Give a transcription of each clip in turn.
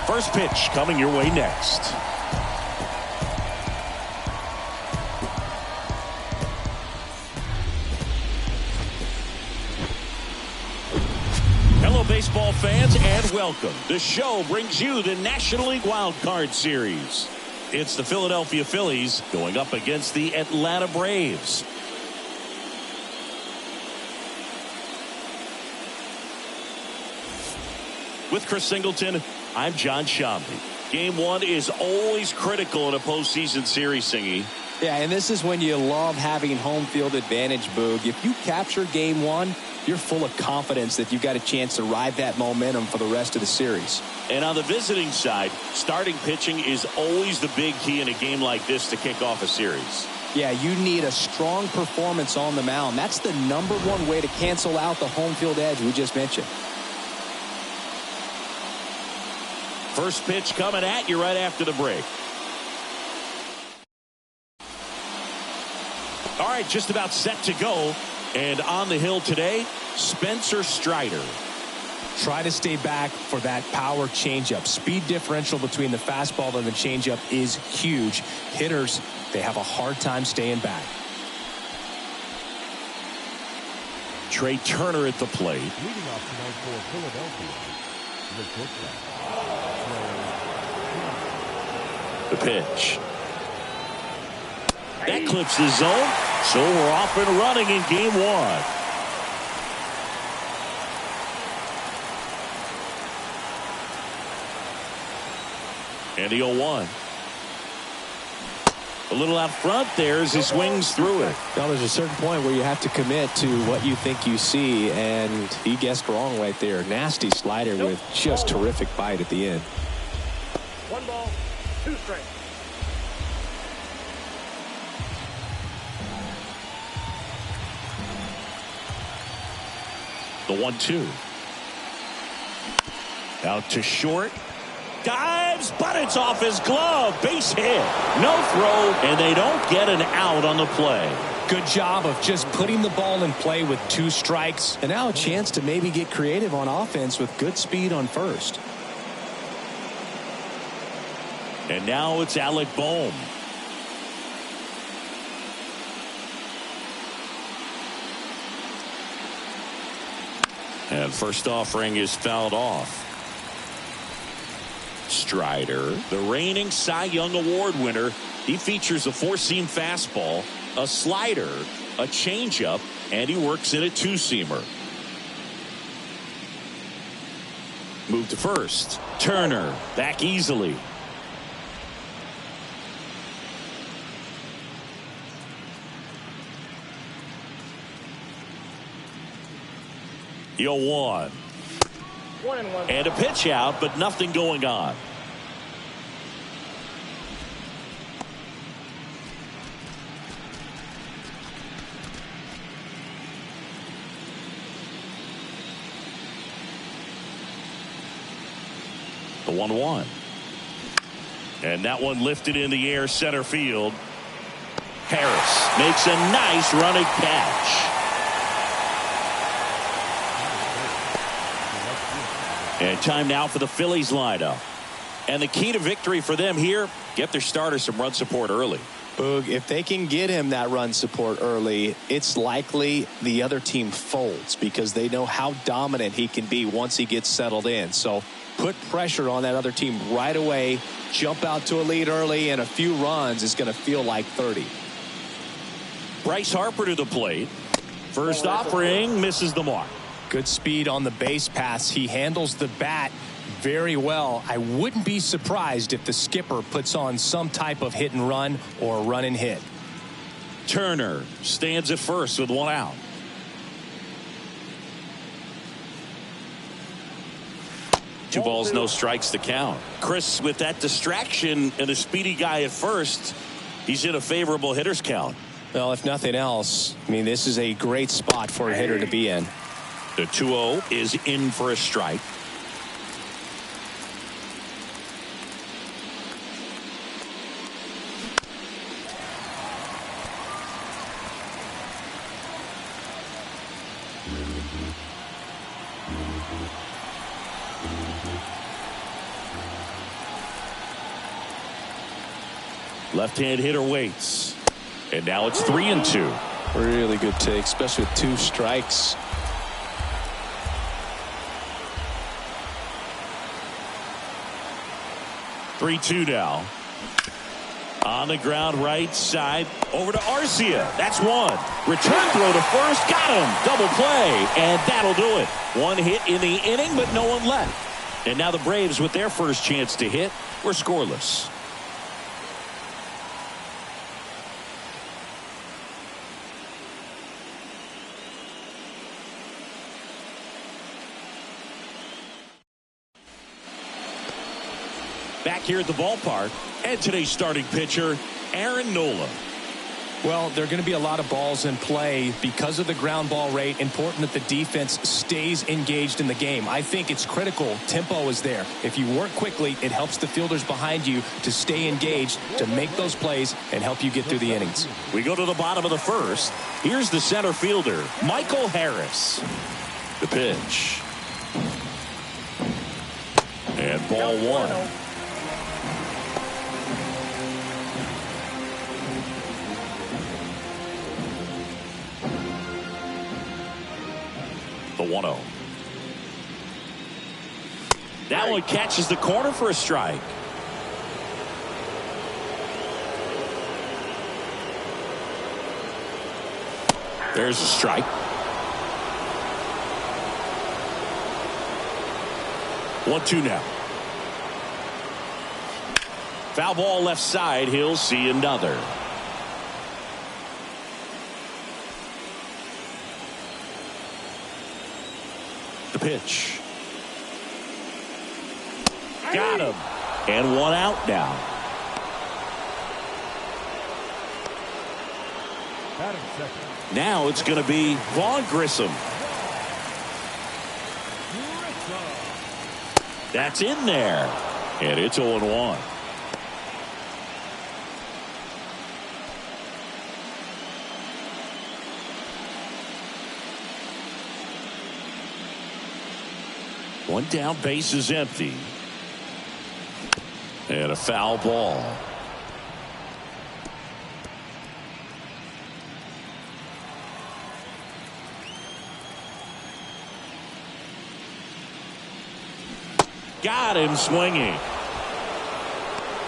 First pitch coming your way next. Hello, baseball fans, and welcome. The show brings you the National League Wild Card Series. It's the Philadelphia Phillies going up against the Atlanta Braves. With Chris Singleton, I'm John Shambi. Game one is always critical in a postseason series, Singy. Yeah, and this is when you love having home field advantage, Boog. If you capture game one, you're full of confidence that you've got a chance to ride that momentum for the rest of the series. And on the visiting side, starting pitching is always the big key in a game like this to kick off a series. Yeah, you need a strong performance on the mound. That's the #1 way to cancel out the home field edge we just mentioned. First pitch coming at you right after the break. All right, just about set to go. And on the hill today, Spencer Strider. Try to stay back for that power changeup. Speed differential between the fastball and the changeup is huge. Hitters, they have a hard time staying back. Trey Turner at the plate. Leading off tonight for Philadelphia, the shortstop. The pitch. That clips the zone, so we're off and running in game one. And the 0-1. A little out front there as he swings through it. Well, there's a certain point where you have to commit to what you think you see, and he guessed wrong right there. Nasty slider with just terrific bite at the end. 1 ball, 2 strikes. The 1-2. Out to short. Dives, but it's off his glove. Base hit. No throw, and they don't get an out on the play. Good job of just putting the ball in play with 2 strikes. And now a chance to maybe get creative on offense with good speed on first. And now it's Alec Bohm. And first offering is fouled off. Strider, the reigning Cy Young Award winner, he features a 4-seam fastball, a slider, a changeup, and he works in a 2-seamer. Move to first. Turner back easily. The 0-1. 1-1. And a pitch out, but nothing going on. The 1-1. And that one lifted in the air center field. Harris makes a nice running catch. And time now for the Phillies lineup. And the key to victory for them here, get their starter some run support early. Boog, if they can get him that run support early, it's likely the other team folds because they know how dominant he can be once he gets settled in. So put pressure on that other team right away, jump out to a lead early, and a few runs is going to feel like 30. Bryce Harper to the plate. First offering misses the mark. Good speed on the base pass. He handles the bat very well. I wouldn't be surprised if the skipper puts on some type of hit and run or run and hit. Turner stands at first with one out. Two balls, no strikes to count. Chris, with that distraction and a speedy guy at first, he's in a favorable hitter's count. Well, if nothing else, I mean, this is a great spot for a hitter to be in. The 2-0 is in for a strike. Left-hand hitter waits. And now it's 3-2. Really good take, especially with 2 strikes. Three-two now. On the ground right side. Over to Arcia. That's one. Return throw to first. Got him. Double play. And that'll do it. One hit in the inning, but no one left. And now the Braves, with their first chance to hit, were scoreless. Back here at the ballpark, and today's starting pitcher, Aaron Nola. Well, there are going to be a lot of balls in play because of the ground ball rate. Important that the defense stays engaged in the game. I think it's critical. Tempo is there. If you work quickly, it helps the fielders behind you to stay engaged, to make those plays, and help you get through the innings. We go to the bottom of the first. Here's the center fielder, Michael Harris. The pitch. And ball one. The 1-0. That one catches the corner for a strike. There's a strike. 1-2 now. Foul ball left side. He'll see another. The pitch. Got him. And one out now. Now it's going to be Vaughn Grissom. That's in there. And it's 0-1. One down, base is empty. And a foul ball. Got him swinging.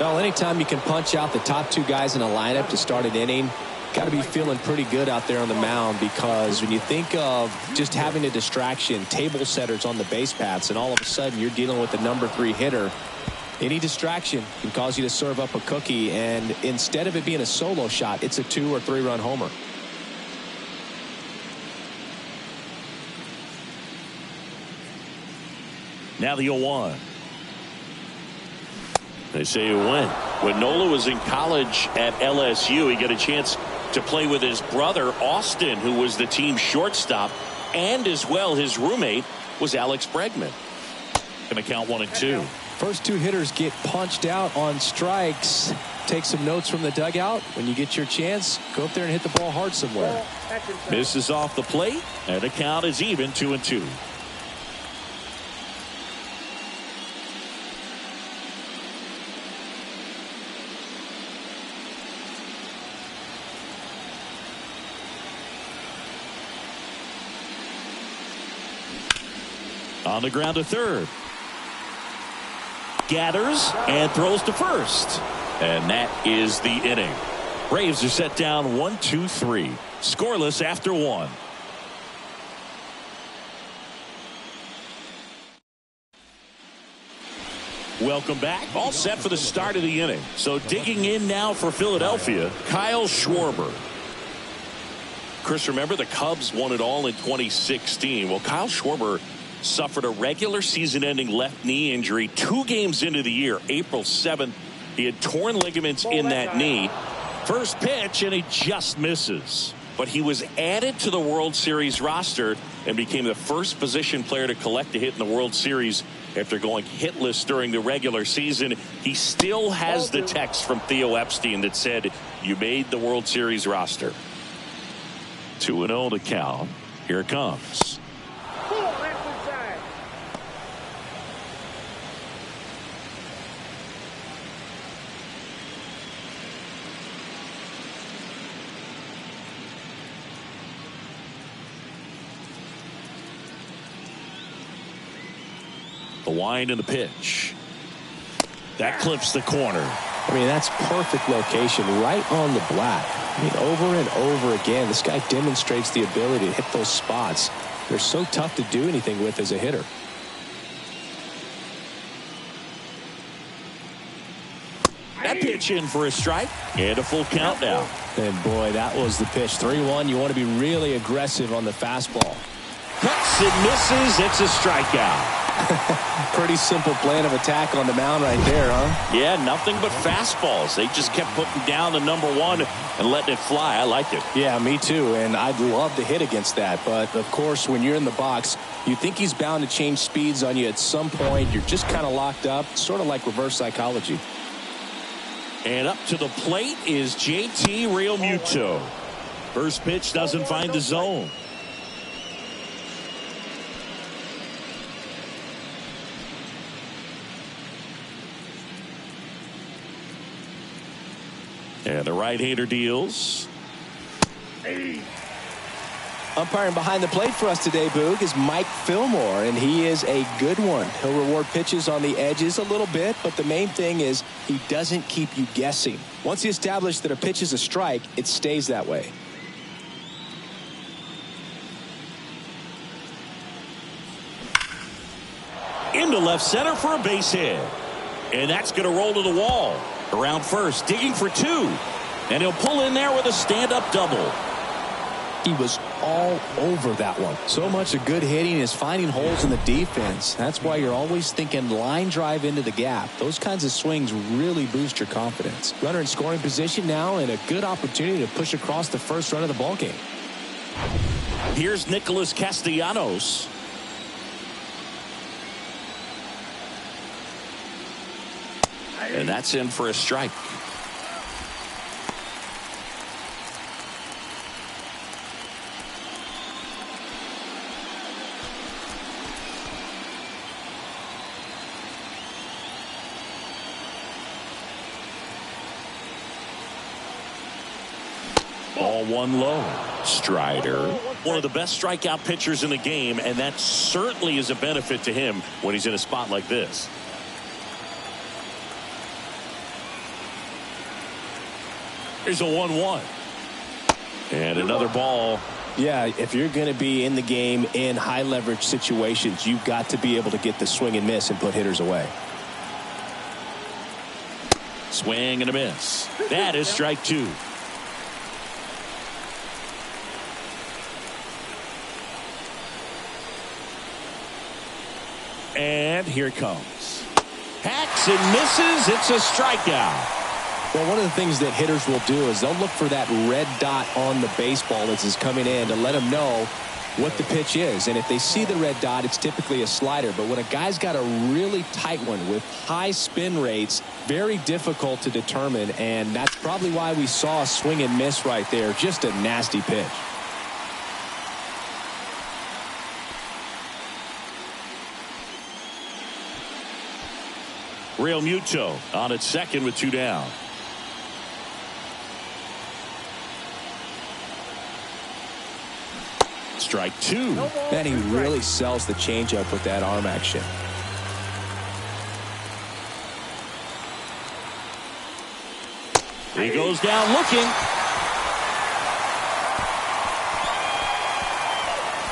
Well, anytime you can punch out the top 2 guys in a lineup to start an inning, got to be feeling pretty good out there on the mound, because when you think of just having a distraction, table setters on the base paths, and all of a sudden you're dealing with the number 3 hitter, any distraction can cause you to serve up a cookie, and instead of it being a solo shot, it's a 2 or 3 run homer. Now the 0-1. They say it went. When Nola was in college at LSU, he got a chance to play with his brother, Austin, who was the team shortstop, and as well his roommate was Alex Bregman. Going to count 1-2. First two hitters get punched out on strikes. Take some notes from the dugout. When you get your chance, go up there and hit the ball hard somewhere. Misses off the plate, and the count is even 2-2. On the ground to third. Gathers and throws to first. And that is the inning. Braves are set down 1-2-3. Scoreless after one. Welcome back. All set for the start of the inning. So digging in now for Philadelphia, Kyle Schwarber. Chris, remember the Cubs won it all in 2016. Well, Kyle Schwarber suffered a regular season-ending left knee injury 2 games into the year. April 7th, he had torn ligaments in that knee. First pitch, and he just misses. But he was added to the World Series roster and became the first position player to collect a hit in the World Series after going hitless during the regular season. He still has the text from Theo Epstein that said, "You made the World Series roster." 2-0 to count. Here it comes. The wind and the pitch. That clips the corner. I mean, that's perfect location, right on the black. I mean, over and over again, this guy demonstrates the ability to hit those spots. They're so tough to do anything with as a hitter. That pitch in for a strike and a full count now. And boy, that was the pitch. 3-1. You want to be really aggressive on the fastball. Cuts and misses. It's a strikeout. Pretty simple plan of attack on the mound right there, huh? Yeah, nothing but fastballs. They just kept putting down the #1 and letting it fly. I liked it. Yeah, me too. And I'd love to hit against that. But, of course, when you're in the box, you think he's bound to change speeds on you at some point. You're just kind of locked up, sort of like reverse psychology. And up to the plate is JT Realmuto. First pitch doesn't find the zone. And the right-hander deals. Umpiring behind the plate for us today, Boog, is Mike Fillmore, and he is a good one. He'll reward pitches on the edges a little bit, but the main thing is he doesn't keep you guessing. Once he established that a pitch is a strike, it stays that way. Into left center for a base hit. And that's going to roll to the wall. Around first, digging for 2. And he'll pull in there with a stand-up double. He was all over that one. So much of good hitting is finding holes in the defense. That's why you're always thinking line drive into the gap. Those kinds of swings really boost your confidence. Runner in scoring position now, and a good opportunity to push across the first run of the ballgame. Here's Nicholas Castellanos. And that's in for a strike. Ball one low. Strider, one of the best strikeout pitchers in the game, and that certainly is a benefit to him when he's in a spot like this. Here's a 1-1. And another ball. Yeah, if you're going to be in the game in high leverage situations, you've got to be able to get the swing and miss and put hitters away. Swing and a miss. That is strike 2. And here it comes. Hacks and misses. It's a strikeout. Well, one of the things that hitters will do is they'll look for that red dot on the baseball as it's coming in to let them know what the pitch is. And if they see the red dot, it's typically a slider. But when a guy's got a really tight one with high spin rates, very difficult to determine. And that's probably why we saw a swing and miss right there. Just a nasty pitch. Real Muto on its second with 2 down. Strike 2. And he really sells the changeup with that arm action. He goes down looking.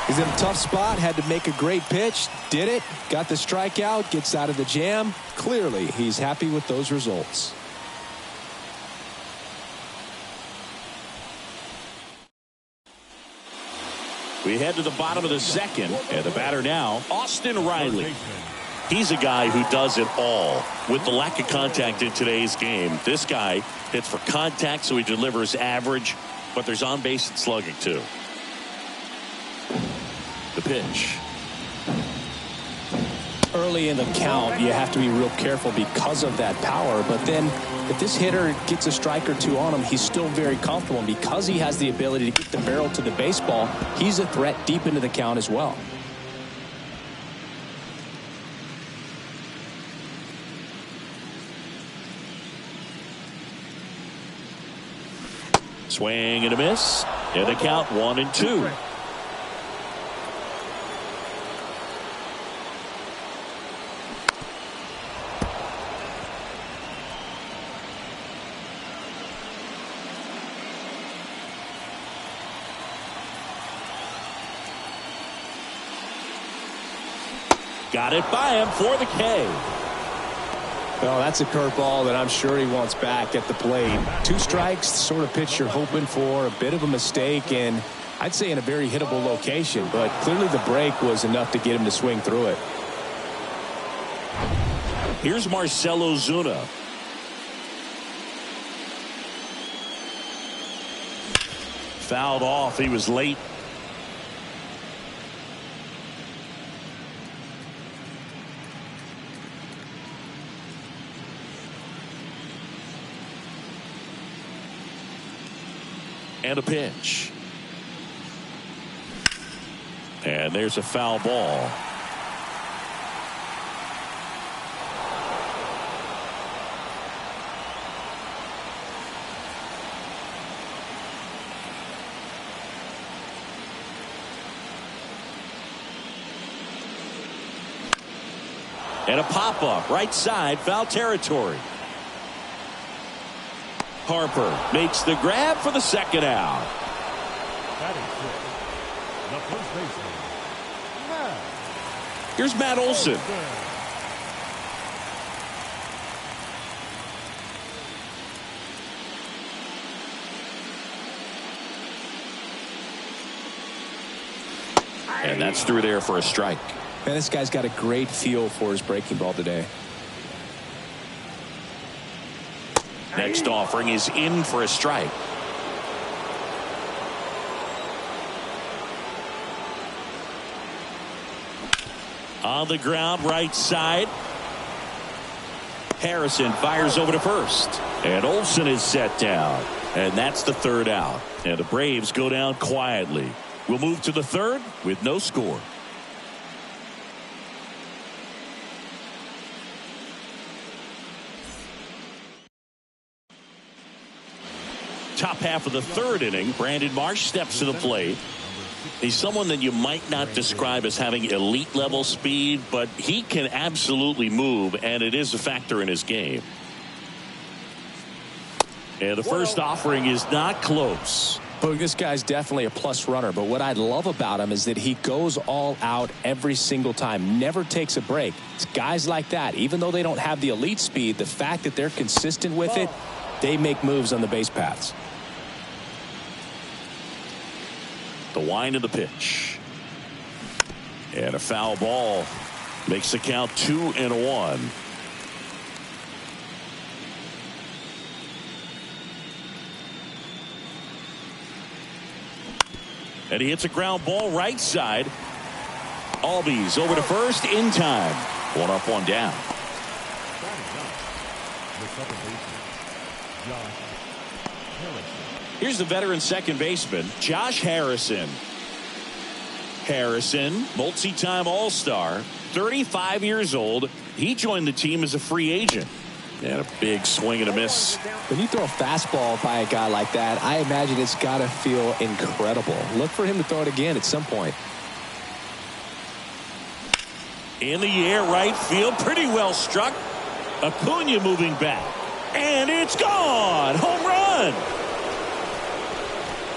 He's in a tough spot, had to make a great pitch, did it, got the strikeout, gets out of the jam. Clearly, he's happy with those results. We head to the bottom of the second, and the batter now, Austin Riley. He's a guy who does it all. With the lack of contact in today's game, this guy hits for contact, so he delivers average, but there's on-base and slugging, too. The pitch. Early in the count, you have to be real careful because of that power. But then if this hitter gets a strike or two on him, he's still very comfortable. And because he has the ability to get the barrel to the baseball, he's a threat deep into the count as well. Swing and a miss. And the count 1-2. Got it by him for the K. Well, that's a curveball that I'm sure he wants back at the plate. 2 strikes, sort of pitch you're hoping for, a bit of a mistake, and I'd say in a very hittable location. But clearly the break was enough to get him to swing through it. Here's Marcelo Zuna. Fouled off. He was late. And a pitch. And there's a foul ball. And a pop-up right side, foul territory. Harper makes the grab for the second out. The first baseman, Here's Matt Olson. And that's through there for a strike. Man, this guy's got a great feel for his breaking ball today. Next offering is in for a strike. On the ground, right side. Harrison fires over to first. And Olson is set down. And that's the third out. And the Braves go down quietly. We'll move to the third with no score. Top half of the third inning, Brandon Marsh steps to the plate. He's someone that you might not describe as having elite level speed, but he can absolutely move, and it is a factor in his game. And the first offering is not close. But this guy's definitely a plus runner, but what I love about him is that he goes all out every single time, never takes a break. It's guys like that, even though they don't have the elite speed, the fact that they're consistent with it, they make moves on the base paths. The wind of the pitch. And a foul ball makes the count 2-1. And he hits a ground ball right side. Albies over to first in time. 1 up, 1 down. Here's the veteran second baseman, Josh Harrison. Harrison, multi-time All-Star, 35 years old. He joined the team as a free agent. And a big swing and a miss. When you throw a fastball by a guy like that, I imagine it's got to feel incredible. Look for him to throw it again at some point. In the air, right field, pretty well struck. Acuna moving back. And it's gone! Home run!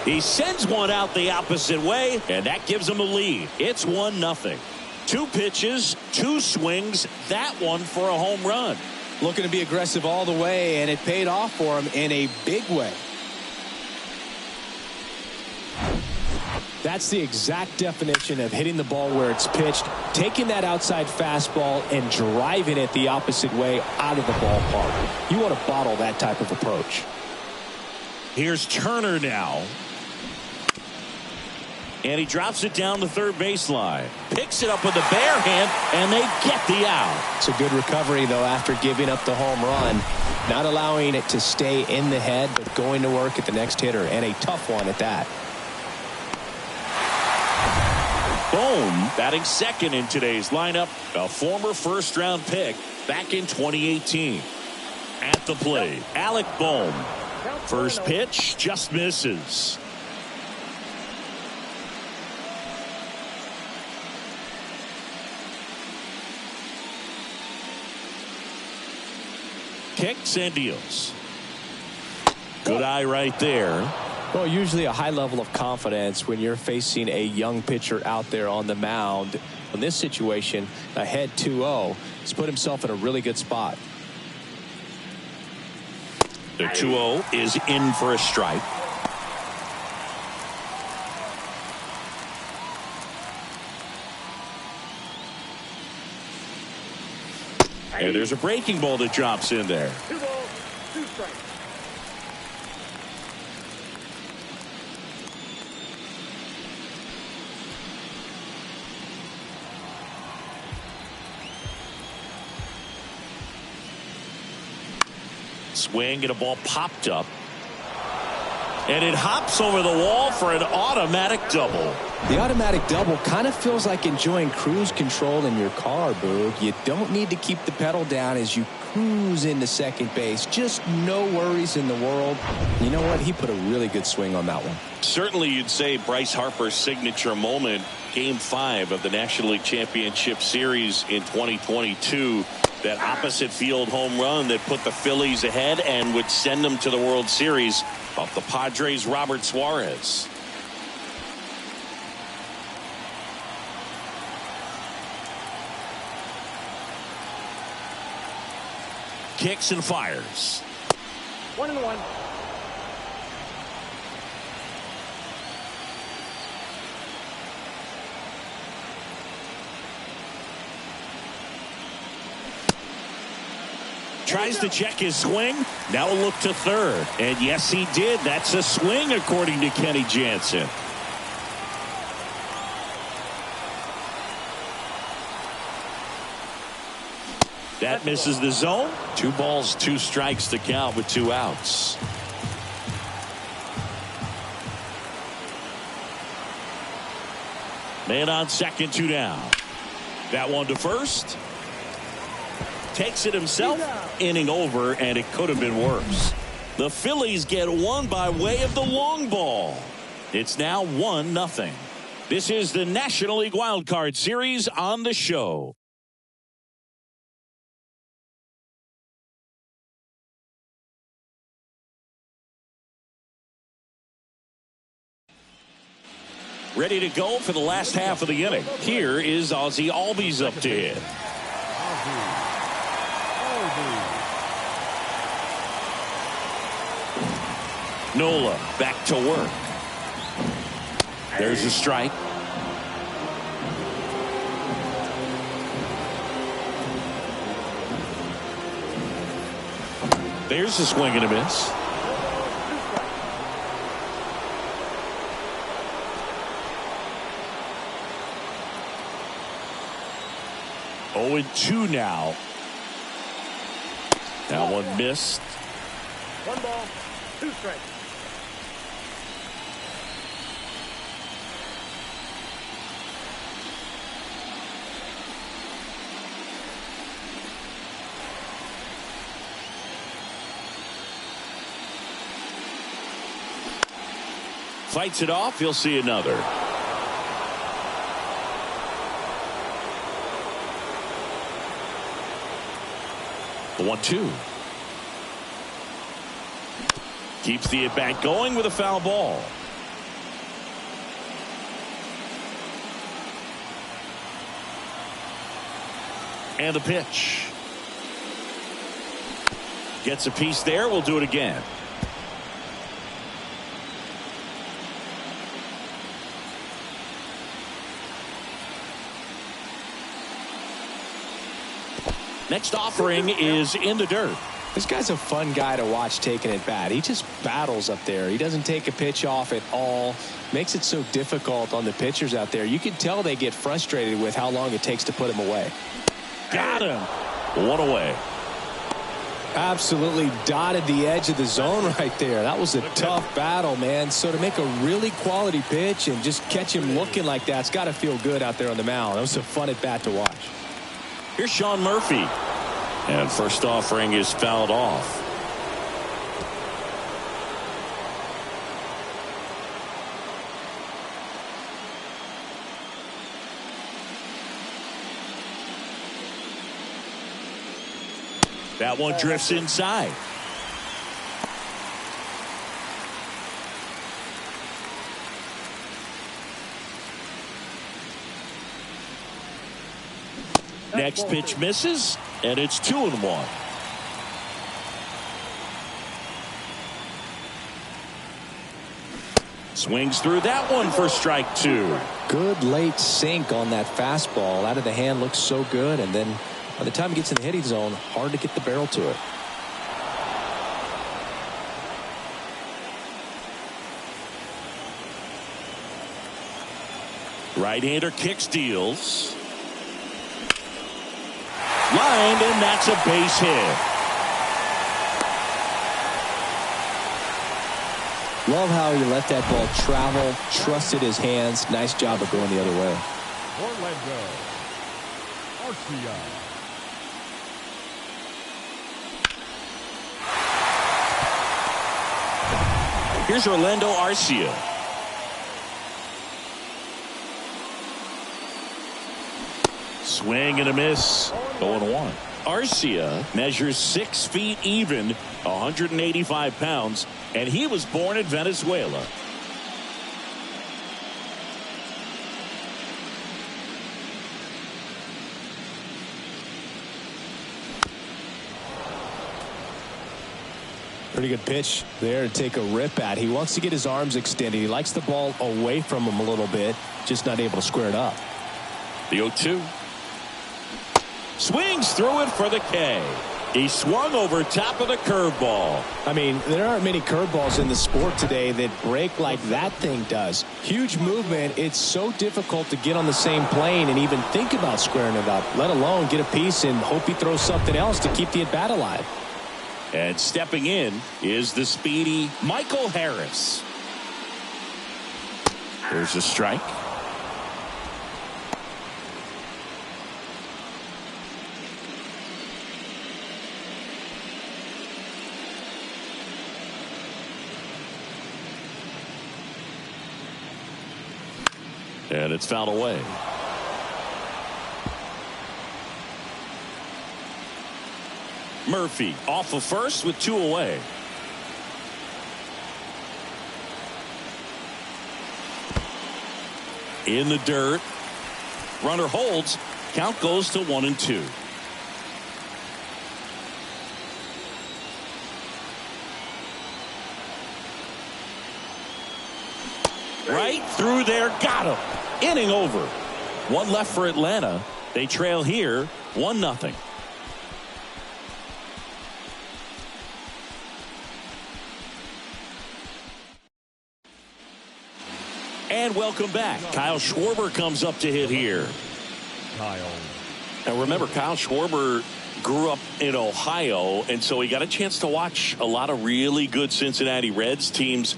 He sends one out the opposite way, and that gives him a lead. It's 1-0. 2 pitches, 2 swings, that one for a home run. Looking to be aggressive all the way, and it paid off for him in a big way. That's the exact definition of hitting the ball where it's pitched, taking that outside fastball and driving it the opposite way out of the ballpark. You want to bottle that type of approach. Here's Turner now. And he drops it down the third baseline. Picks it up with a bare hand, and they get the out. It's a good recovery, though, after giving up the home run. Not allowing it to stay in the head, but going to work at the next hitter, and a tough one at that. Bohm batting second in today's lineup. A former first-round pick back in 2018. At the plate, Alec Bohm. First pitch just misses. Kicks and deals. Good eye right there. Well, usually a high level of confidence when you're facing a young pitcher out there on the mound. In this situation, ahead 2-0, he's put himself in a really good spot. The 2-0 is in for a strike. And there's a breaking ball that drops in there. 2 balls, 2 strikes. Swing and a ball popped up. And it hops over the wall for an automatic double. The automatic double kind of feels like enjoying cruise control in your car, Boog. You don't need to keep the pedal down as you cruise into second base. Just no worries in the world. You know what? He put a really good swing on that one. Certainly you'd say Bryce Harper's signature moment, Game 5 of the National League Championship Series in 2022. That opposite field home run that put the Phillies ahead and would send them to the World Series off the Padres' Robert Suarez. Kicks and fires. 1-1. Tries to check his swing. Now a look to third. And yes, he did. That's a swing, according to Kenny Jansen. That misses the zone. 2 balls, 2 strikes to count with 2 outs. Man on second, 2 down. That one to first. Takes it himself. Inning over, and it could have been worse. The Phillies get one by way of the long ball. It's now 1-0. This is the National League Wild Card Series on the show. Ready to go for the last half of the inning. Here is Ozzie Albies up to hit. Nola back to work. There's a strike. There's a swing and a miss. 0-2 now. That one missed. 1 ball, 2 strikes. Fights it off. He'll see another. The 1-2. Keeps the at-bat going with a foul ball. And the pitch. Gets a piece there. We'll do it again. Next offering is in the dirt. This guy's a fun guy to watch taking at bat. He just battles up there. He doesn't take a pitch off at all. Makes it so difficult on the pitchers out there. You can tell they get frustrated with how long it takes to put him away. Got him. 1 away. Absolutely dotted the edge of the zone right there. That was a tough battle, man. So to make a really quality pitch and just catch him looking like that, it's got to feel good out there on the mound. That was a fun at bat to watch. Here's Sean Murphy. And first offering is fouled off. That one drifts inside. Next pitch misses, and it's 2-1. Swings through that one for strike 2. Good late sink on that fastball. Out of the hand looks so good, and then by the time it gets in the hitting zone, hard to get the barrel to it. Right-hander kicks, deals. Lined, and that's a base hit. Love how he let that ball travel, trusted his hands. Nice job of going the other way. Orlando Arcia. Here's Orlando Arcia. Swing and a miss. 0-1. Arcia measures 6 feet even, 185 pounds, and he was born in Venezuela. Pretty good pitch there to take a rip at. He wants to get his arms extended. He likes the ball away from him a little bit, just not able to square it up. The 0-2. Swings through it for the K. He swung over top of the curveball. I mean, there aren't many curveballs in the sport today that break like that thing does. Huge movement. It's so difficult to get on the same plane and even think about squaring it up, let alone get a piece and hope he throws something else to keep the at-bat alive. And stepping in is the speedy Michael Harris. There's a strike. And it's fouled away. Murphy off of first with 2 away. In the dirt. Runner holds. Count goes to 1-2. Right through there. Got him. Inning over. 1 left for Atlanta. They trail here 1-0. And welcome back. Kyle Schwarber comes up to hit here. Kyle Now remember, Kyle Schwarber grew up in Ohio, and so he got a chance to watch a lot of really good Cincinnati Reds teams.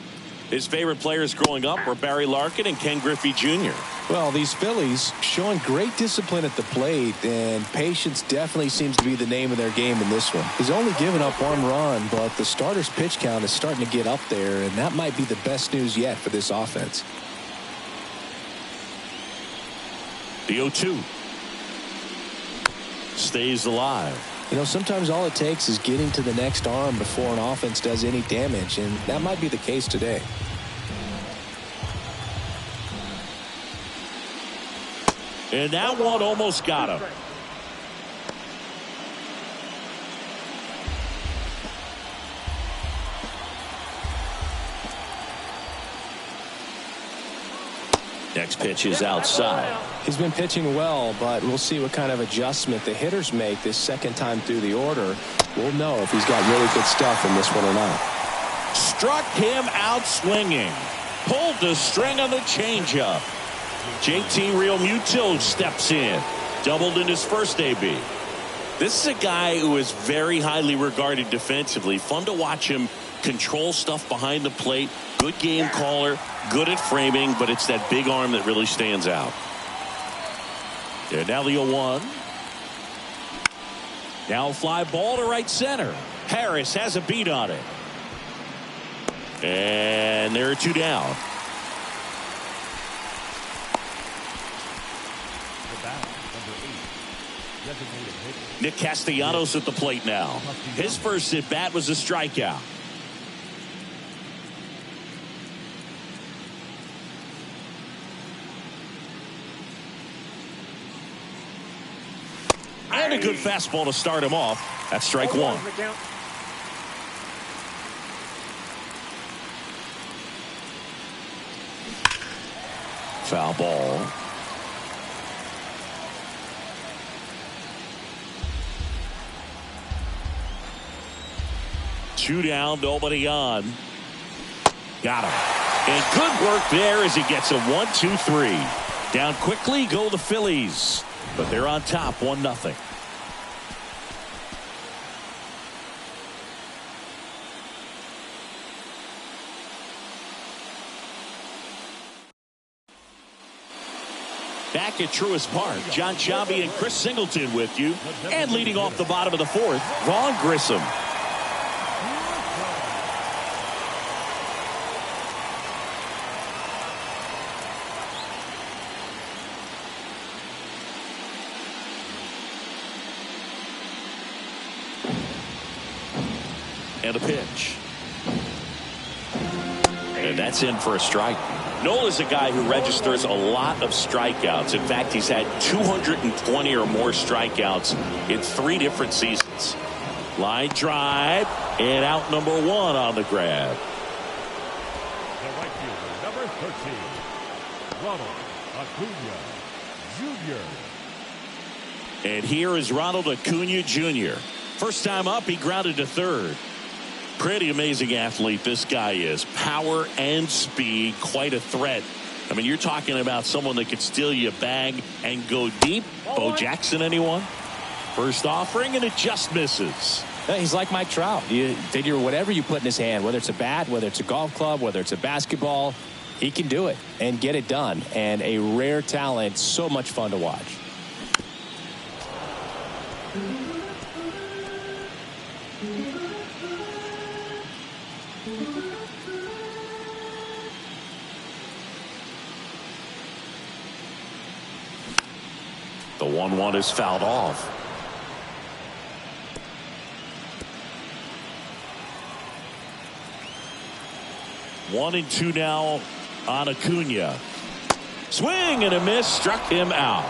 His favorite players growing up were Barry Larkin and Ken Griffey Jr. Well, these Phillies showing great discipline at the plate, and patience definitely seems to be the name of their game in this one. He's only given up 1 run, but the starter's pitch count is starting to get up there, and that might be the best news yet for this offense. The 0-2 stays alive. You know, sometimes all it takes is getting to the next arm before an offense does any damage, and that might be the case today. And that one almost got him. Next pitch is outside. He's been pitching well, but we'll see what kind of adjustment the hitters make this second time through the order. We'll know if he's got really good stuff in this one or not. Struck him out swinging. Pulled the string on the changeup. JT Realmuto steps in. Doubled in his first AB. This is a guy who is very highly regarded defensively. Fun to watch him control stuff behind the plate. Good game caller. Good at framing, but it's that big arm that really stands out. And now the 0-1. Now a fly ball to right center. Harris has a beat on it. And there are 2 down. Nick Castellanos at the plate now. His first at bat was a strikeout. And a good fastball to start him off. That's strike 1. Foul ball. Two down, nobody on. Got him. And good work there as he gets a 1-2-3. Down quickly go the Phillies. But they're on top 1-0. Back at Truist Park, John Sciambi and Chris Singleton with you. And leading off the bottom of the 4th, Vaughn Grissom. And a pitch. And that's in for a strike. Noel is a guy who registers a lot of strikeouts. In fact, he's had 220 or more strikeouts in 3 different seasons. Line drive and out number 1 on the grab. The right fielder, number 13, Ronald Acuna Jr. And here is Ronald Acuna Jr. First time up, he grounded to third. Pretty amazing athlete this guy is. Power and speed, quite a threat. I mean, you're talking about someone that could steal you a bag and go deep. Bo Jackson, anyone? First offering, and it just misses. He's like Mike Trout. You figure whatever you put in his hand, whether it's a bat, whether it's a golf club, whether it's a basketball, he can do it and get it done. And a rare talent, so much fun to watch. The 1-1 is fouled off. One and 2 now on Acuna. Swing and a miss, struck him out.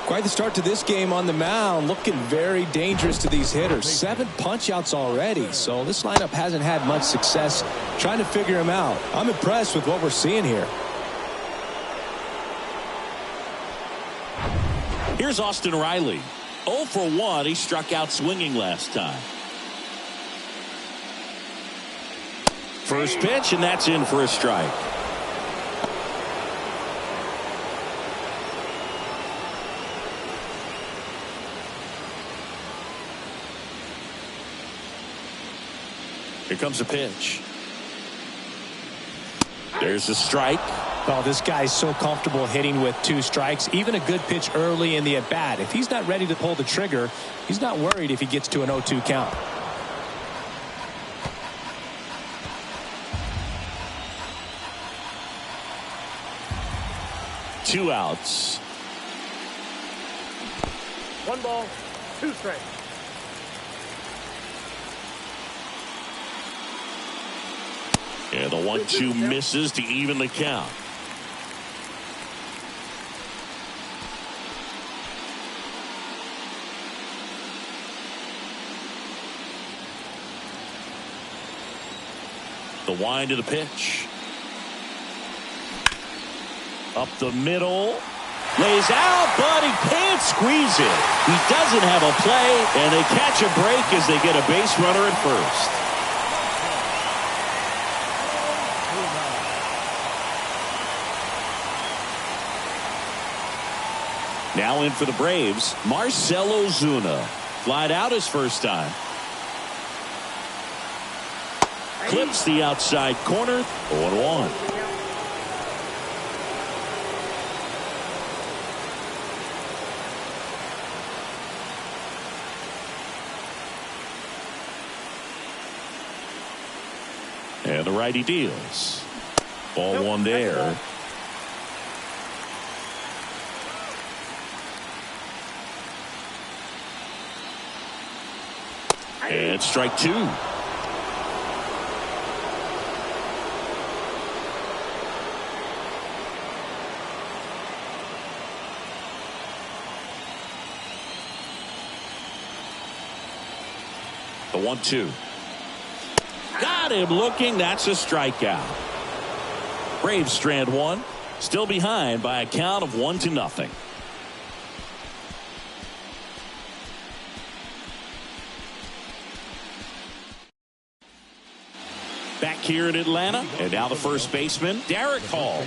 Quite the start to this game on the mound, looking very dangerous to these hitters. 7 punch outs already, so this lineup hasn't had much success trying to figure him out. I'm impressed with what we're seeing here. Here's Austin Riley. 0 for 1. He struck out swinging last time. First pitch, and that's in for a strike. Here comes a pitch. There's a strike. Well, this guy's so comfortable hitting with 2 strikes. Even a good pitch early in the at-bat. If he's not ready to pull the trigger, he's not worried if he gets to an 0-2 count. Two outs. 1 ball, 2 strikes. And the 1-2 misses to even the count. The wind of the pitch. Up the middle. Lays out, but he can't squeeze it. He doesn't have a play, and they catch a break as they get a base runner at first. Now in for the Braves, Marcell Ozuna. Flied out his first time. Clips the outside corner. 0-1. And the righty deals. Ball 1 there. And strike 2. The 1-2. Got him looking. That's a strikeout. Braves strand 1. Still behind by a count of 1-0. Back here in Atlanta, and now the first baseman, Derek Hall.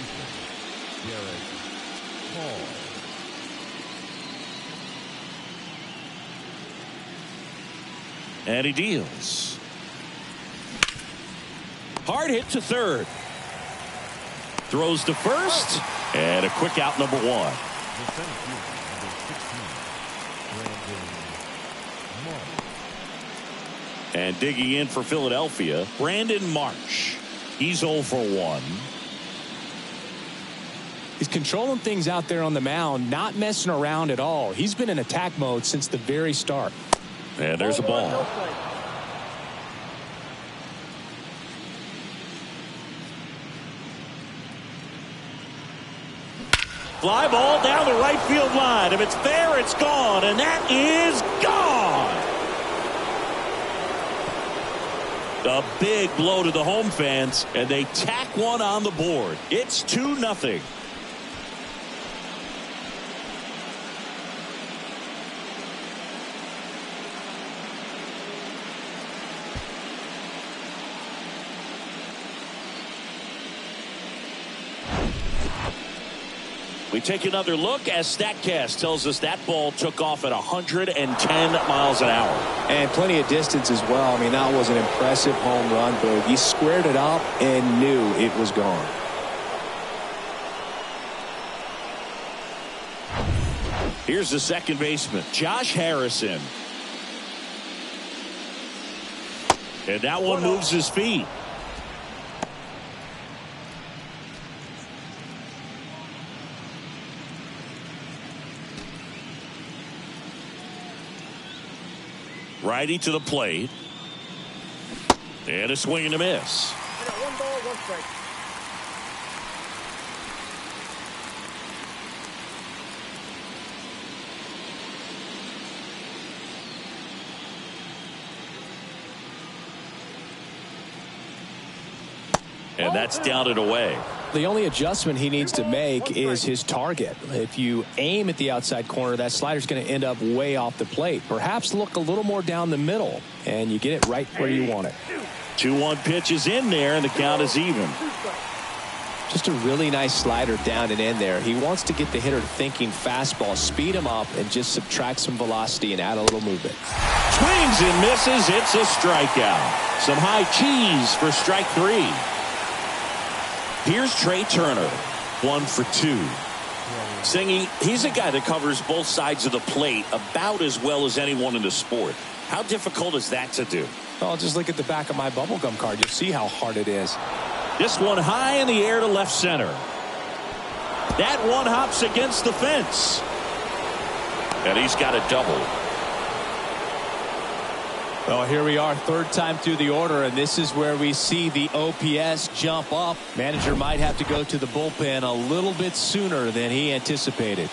And he deals. Hard hit to third. Throws to first, and a quick out, number 1. And digging in for Philadelphia, Brandon Marsh. He's 0 for 1. He's controlling things out there on the mound, not messing around at all. He's been in attack mode since the very start. And there's a ball. Fly ball down the right field line. If it's there, it's gone. And that is gone. A big blow to the home fans, and they tack one on the board. It's 2-0. We take another look as StatCast tells us that ball took off at 110 miles an hour. And plenty of distance as well. I mean, that was an impressive home run, Berg. He squared it up and knew it was gone. Here's the second baseman, Josh Harrison. And that one moves his feet. Righty to the plate. And a swing and a miss. 1 ball, 1 strike. And that's down and away. The only adjustment he needs to make is his target. If you aim at the outside corner, that slider's going to end up way off the plate. Perhaps look a little more down the middle, and you get it right where you want it. 2-1 pitch is in there, and the count is even. Just a really nice slider down and in there. He wants to get the hitter thinking fastball, speed him up, and just subtract some velocity and add a little movement. Swings and misses. It's a strikeout. Some high cheese for strike 3. Here's Trey Turner. 1 for 2. Singy, he's a guy that covers both sides of the plate about as well as anyone in the sport. How difficult is that to do? Well, just look at the back of my bubblegum card. You'll see how hard it is. This one high in the air to left center. That one hops against the fence. And he's got a double. Well, here we are, third time through the order, and this is where we see the OPS jump up. Manager might have to go to the bullpen a little bit sooner than he anticipated.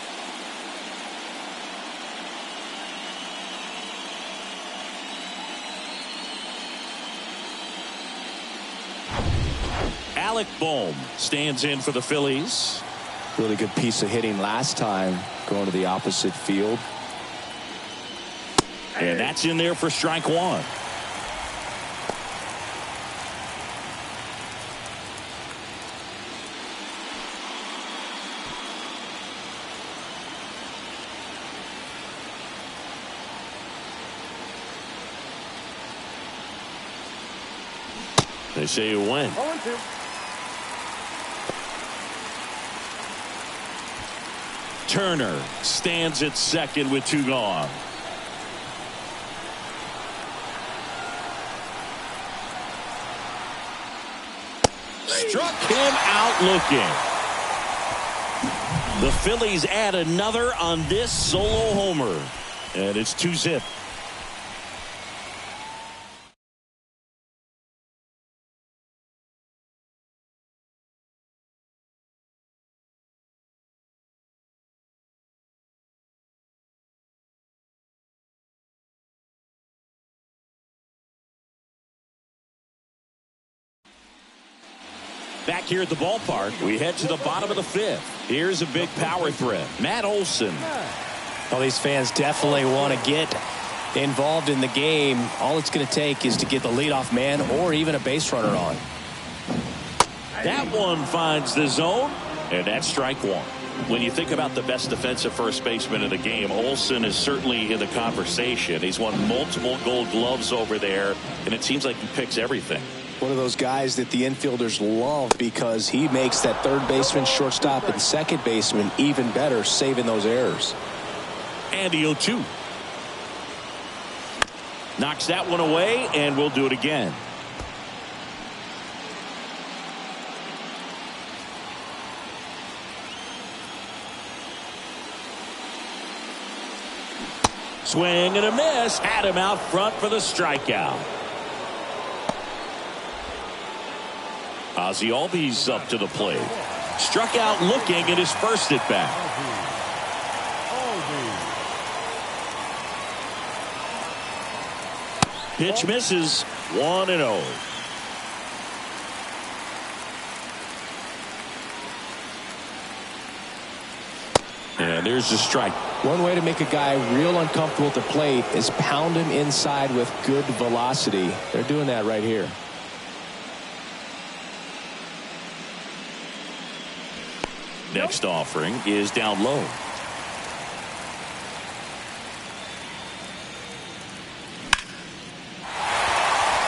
Alec Bohm stands in for the Phillies. Really good piece of hitting last time, going to the opposite field. And that's in there for strike 1. They say you win. 0-2. Turner stands at second with 2 gone. Struck him out looking. The Phillies add another on this solo homer. And it's 2-zip. Back here at the ballpark, we head to the bottom of the 5th. Here's a big power threat. Matt Olson. Well, these fans definitely want to get involved in the game. All it's going to take is to get the leadoff man or even a base runner on. That one finds the zone, and that's strike 1. When you think about the best defensive first baseman in the game, Olson is certainly in the conversation. He's won multiple Gold Gloves over there, and it seems like he picks everything. One of those guys that the infielders love because he makes that third baseman, shortstop, and second baseman even better, saving those errors. And the 0-2. Knocks that one away, and we'll do it again. Swing and a miss. Had him out front for the strikeout. Ozzie Albies up to the plate. Struck out looking at his first at bat. Pitch misses. 1-0. And there's the strike. One way to make a guy real uncomfortable at the plate is pound him inside with good velocity. They're doing that right here. Next offering is down low.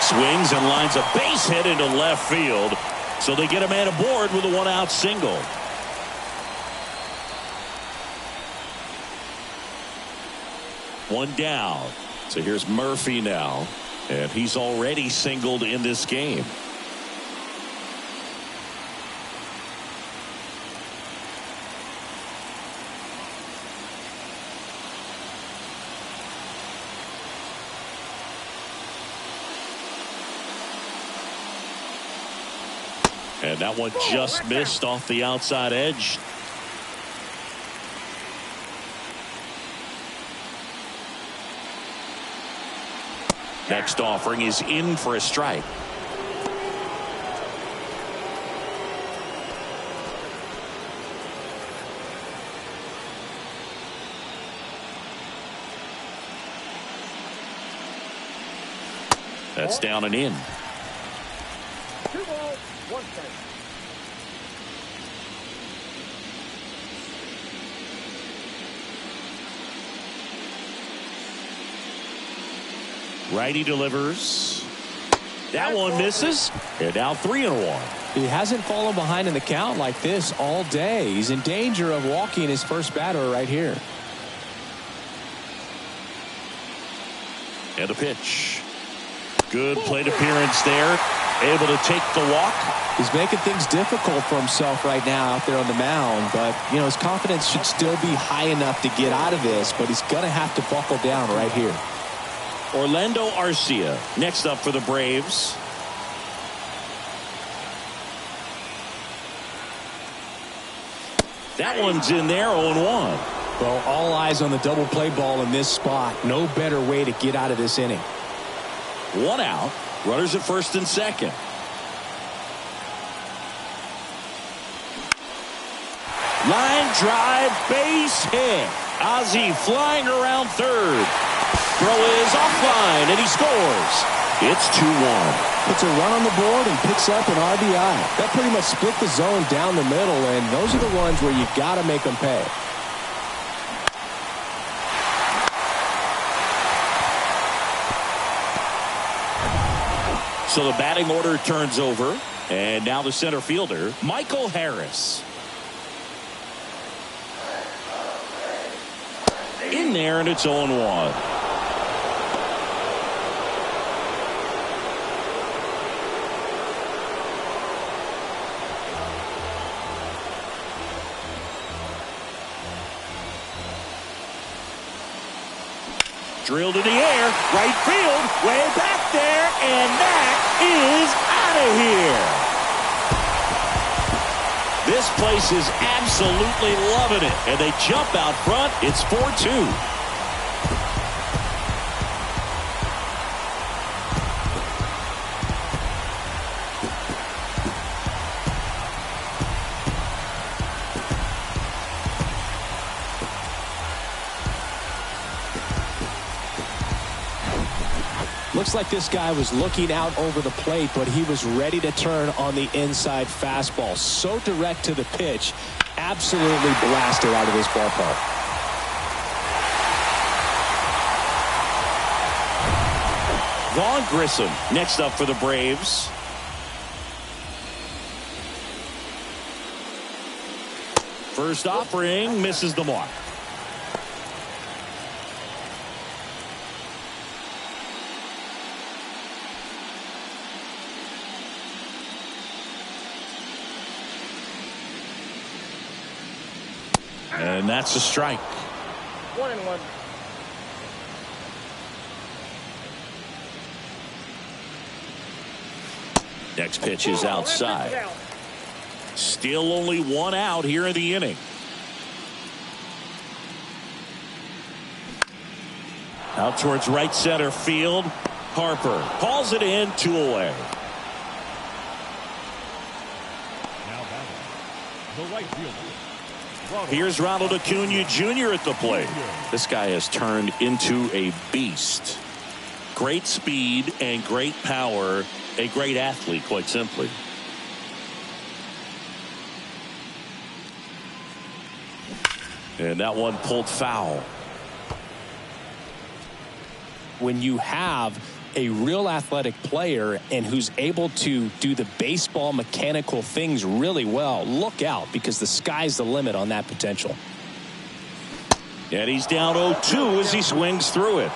Swings and lines a base hit into left field. So they get a man aboard with a 1-out single. One down. So here's Murphy now. And he's already singled in this game. And that one just missed off the outside edge. Next offering is in for a strike. That's down and in. 2 balls, 1 strike. Righty delivers. That one misses. And now 3-1. He hasn't fallen behind in the count like this all day. He's in danger of walking his first batter right here. And a pitch. Good plate appearance there. Able to take the walk. He's making things difficult for himself right now out there on the mound. But, you know, his confidence should still be high enough to get out of this. But he's going to have to buckle down right here. Orlando Arcia next up for the Braves. That one's in there, 0-1. Well, all eyes on the double play ball in this spot. No better way to get out of this inning. 1 out. Runners at first and second. Line drive, base hit. Ozzie flying around third. Throw is offline, and he scores. It's 2-1. Puts a run on the board and picks up an RBI. That pretty much split the zone down the middle, and those are the ones where you got to make them pay. So the batting order turns over, and now the center fielder, Michael Harris. In there, and it's 0-1. Drilled in the air, right field, way back there, and that is out of here. This place is absolutely loving it, and they jump out front. It's 4-2. Looks like this guy was looking out over the plate, but he was ready to turn on the inside fastball. So direct to the pitch. Absolutely blasted out of this ballpark. Vaughn Grissom next up for the Braves. First offering misses the mark. And that's a strike. 1-1. Next pitch is outside. Still only 1 out here in the inning. Out towards right center field. Harper calls it in, 2 away. Now batting, the right fielder. Here's Ronald Acuna Jr. at the plate. This guy has turned into a beast. Great speed and great power. A great athlete, quite simply. And that one pulled foul. When you have a real athletic player and who's able to do the baseball mechanical things really well, look out, because the sky's the limit on that potential. And he's down 0-2 as he swings through it.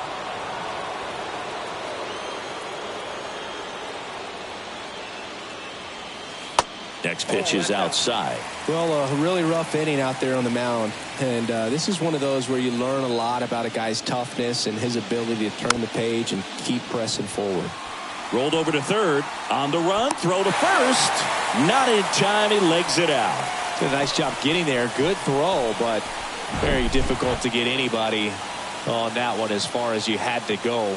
Next pitch is outside. Well, a really rough inning out there on the mound. And this is one of those where you learn a lot about a guy's toughness and his ability to turn the page and keep pressing forward. Rolled over to third. On the run. Throw to first. Not in time. He legs it out. Did a nice job getting there. Good throw, but very difficult to get anybody on that one as far as you had to go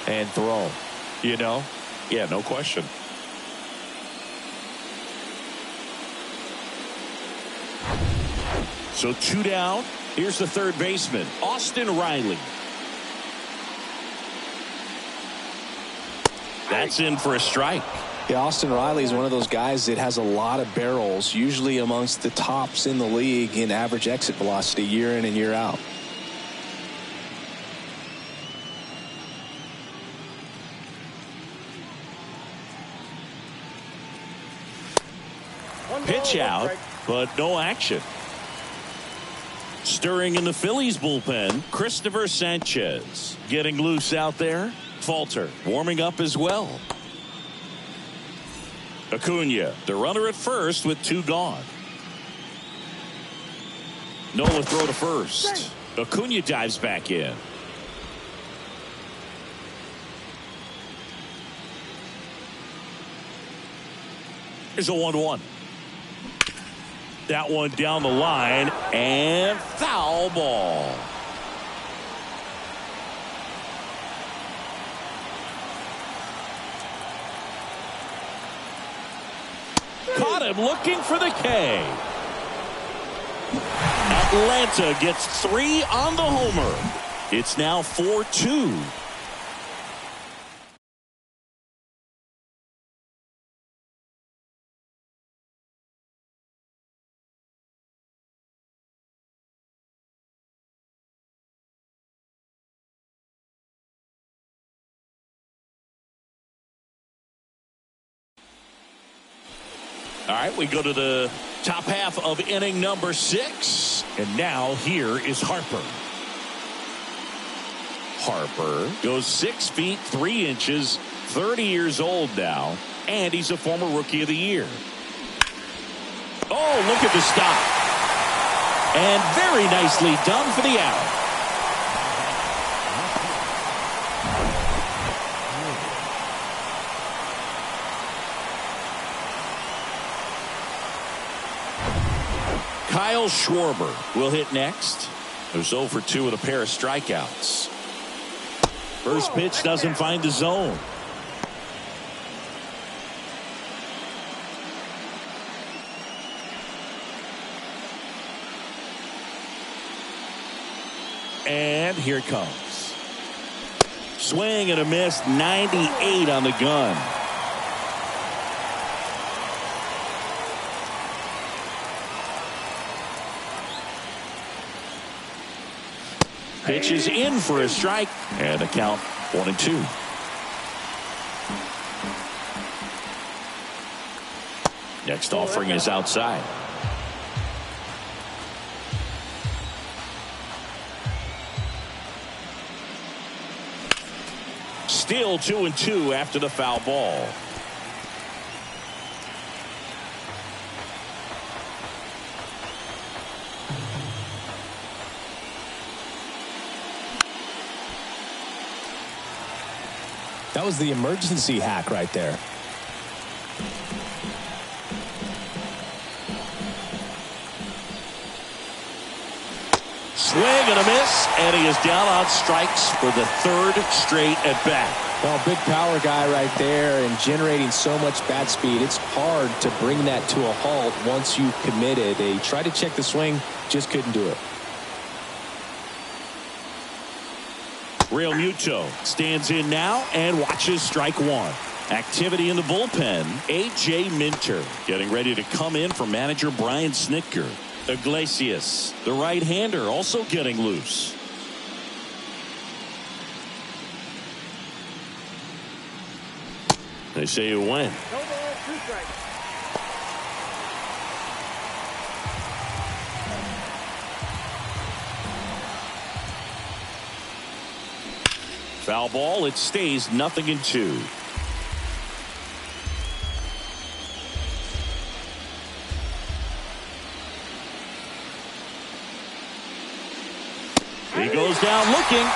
and throw. You know? Yeah, no question. So 2 down. Here's the third baseman, Austin Riley. That's in for a strike. Yeah, Austin Riley is one of those guys that has a lot of barrels, usually amongst the tops in the league in average exit velocity year in and year out. Pitch out, but no action. Stirring in the Phillies bullpen, Christopher Sanchez getting loose out there. Falter warming up as well. Acuna, the runner at first with 2 gone. Nola throw to first. Acuna dives back in. Here's a 1-1. That one down the line and foul ball. Caught him looking for the K. Atlanta gets 3 on the homer. It's now 4-2. All right, we go to the top half of inning number 6. And now here is Harper. Harper goes 6 feet 3 inches, 30 years old now, and he's a former Rookie of the Year. Oh, look at the stop. And very nicely done for the out. Kyle Schwarber will hit next. There's 0 for 2 with a pair of strikeouts. First pitch doesn't find the zone. And here it comes. Swing and a miss, 98 on the gun. Pitch is in for a strike, and the count 1-2. Next offering is outside. Still 2-2 after the foul ball. That was the emergency hack right there. Swing and a miss, and he is down on strikes for the 3rd straight at bat. Well, big power guy right there and generating so much bat speed. It's hard to bring that to a halt once you've committed. They tried to check the swing, just couldn't do it. Real Muto stands in now and watches strike 1. Activity in the bullpen. A.J. Minter getting ready to come in for manager Brian Snitker. Iglesias, the right-hander, also getting loose. They say you win. No ball, 2 strikes. Foul ball. It stays 0-2. He goes down looking.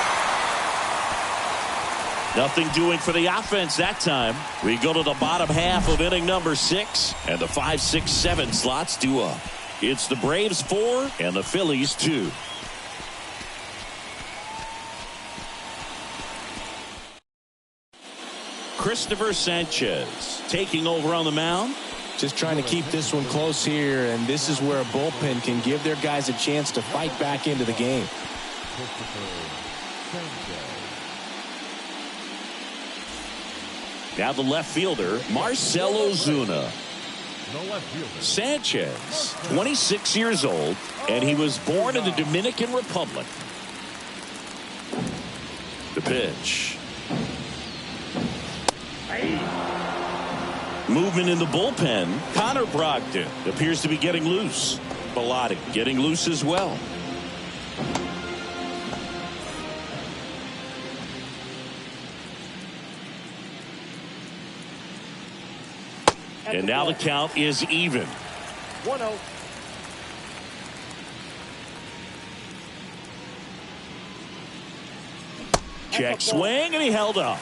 Nothing doing for the offense that time. We go to the bottom half of inning number 6, and the 5, 6, 7 slots due up. It's the Braves 4 and the Phillies 2. Christopher Sanchez taking over on the mound. Just trying to keep this one close here, and this is where a bullpen can give their guys a chance to fight back into the game. Now the left fielder, Marcell Ozuna. Sanchez, 26 years old, and he was born in the Dominican Republic. The pitch. Movement in the bullpen. Connor Brogdon appears to be getting loose. Bellotti getting loose as well. And now the count is even. 1-0. Check swing, and he held up.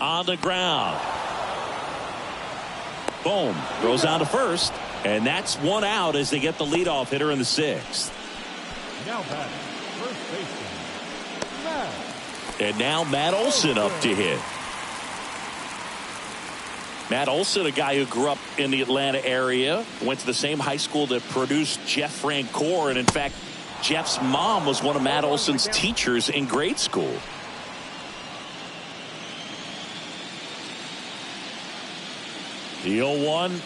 On the ground. Boom. Throws on to first. And that's one out as they get the leadoff hitter in the sixth. Now batting, first baseman, Matt. And now Matt Olson up to hit. Matt Olson, a guy who grew up in the Atlanta area, went to the same high school that produced Jeff Francoeur. And in fact, Jeff's mom was one of Matt Olson's teachers in grade school. The 0-1.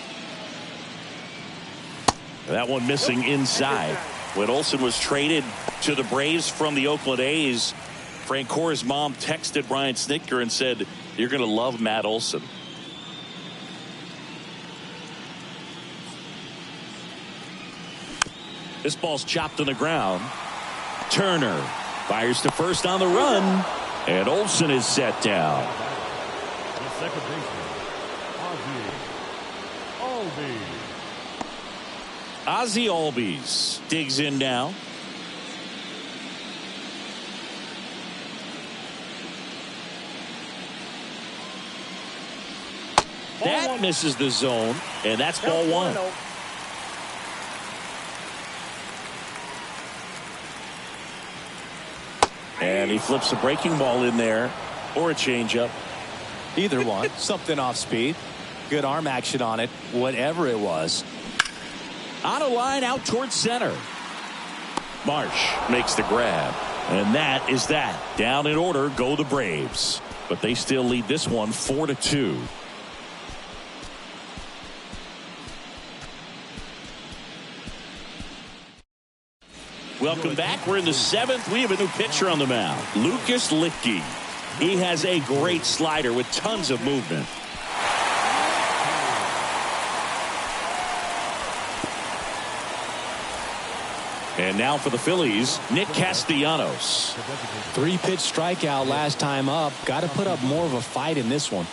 That one missing inside. When Olson was traded to the Braves from the Oakland A's, Francoeur's mom texted Brian Snitker and said, "You're going to love Matt Olson." This ball's chopped on the ground. Turner fires to first on the run, and Olson is set down. The second baseman, Ozzie Albies digs in now. That misses the zone, and that's ball one. And he flips a breaking ball in there, or a changeup. Either one. Something off speed. Good arm action on it. Whatever it was. On a line out towards center. Marsh makes the grab. And that is that. Down in order go the Braves. But they still lead this one 4-2. Welcome back. We're in the seventh. We have a new pitcher on the mound. Lucas Lichtke. He has a great slider with tons of movement. And now for the Phillies, Nick Castellanos. 3-pitch strikeout last time up. Got to put up more of a fight in this one.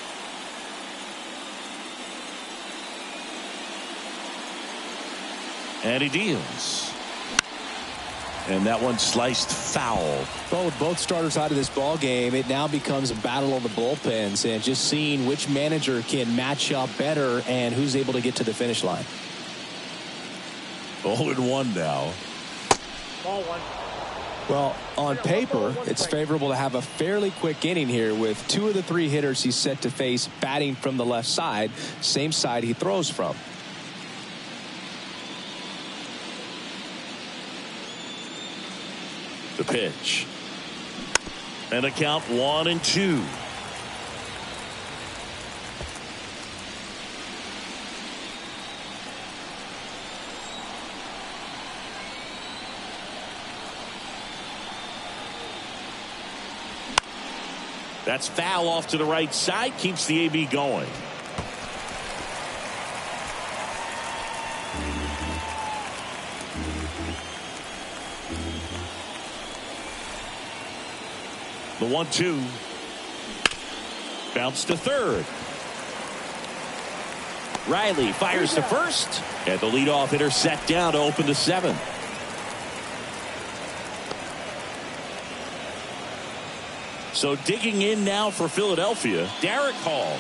And he deals. And that one sliced foul. Well, with both starters out of this ball game, it now becomes a battle of the bullpens and just seeing which manager can match up better and who's able to get to the finish line. 0-1 now. Ball one. Well, on paper, it's favorable to have a fairly quick inning here with 2 of the 3 hitters he's set to face batting from the left side, same side he throws from. The pitch. And a count 1-2. That's foul off to the right side. Keeps the AB going. The 1-2. Bounce to third. Riley fires to first. And the leadoff hitter set down to open the 7th. So digging in now for Philadelphia, Derek Hall.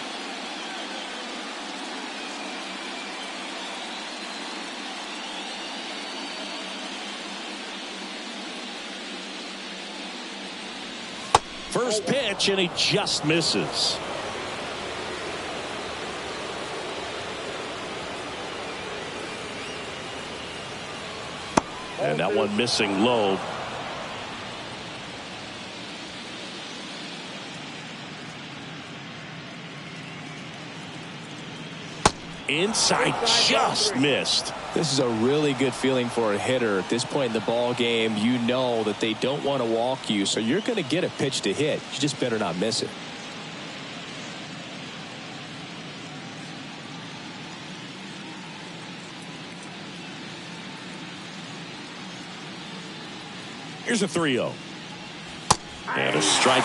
First pitch, and he just misses. And that one missing low. Inside, just missed. This is a really good feeling for a hitter at this point in the ball game. You know that they don't want to walk you, so you're going to get a pitch to hit. You just better not miss it. Here's a 3-0. And a strike.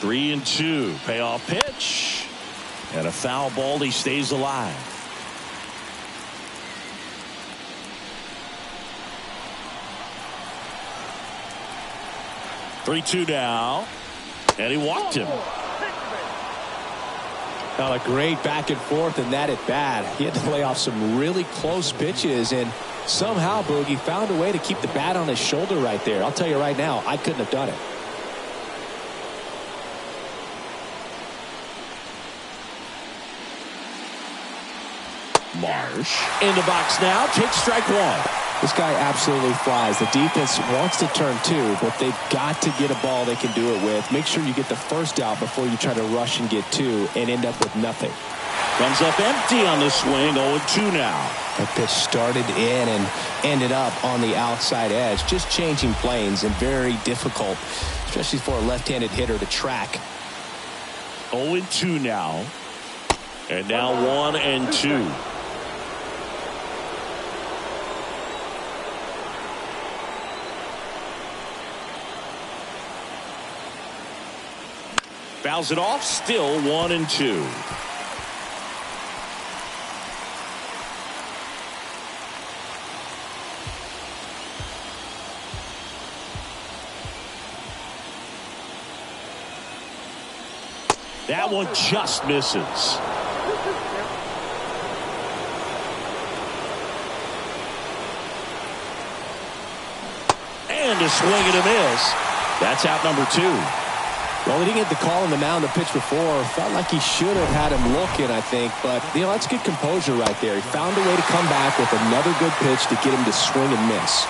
Three and two. Payoff pitch. And a foul ball. He stays alive. 3-2 now. And he walked him. Now a great back and forth in that at bat. He had to lay off some really close pitches, and somehow Boogie found a way to keep the bat on his shoulder right there. I'll tell you right now, I couldn't have done it. Marsh in the box now. Takes strike one. This guy absolutely flies. The defense wants to turn two, but they've got to get a ball they can do it with. Make sure you get the first out before you try to rush and get two and end up with nothing. Comes up empty on the swing. 0-2 now. That pitch started in and ended up on the outside edge. Just changing planes and very difficult, especially for a left-handed hitter to track. 0-2 now. And now 1-2. Fouls it off. Still 1-2. That one just misses. And a swing and a miss. That's out number 2. Well, he didn't get the call on the mound the pitch before. Felt like he should have had him looking, I think. But, that's good composure right there. He found a way to come back with another good pitch to get him to swing and miss.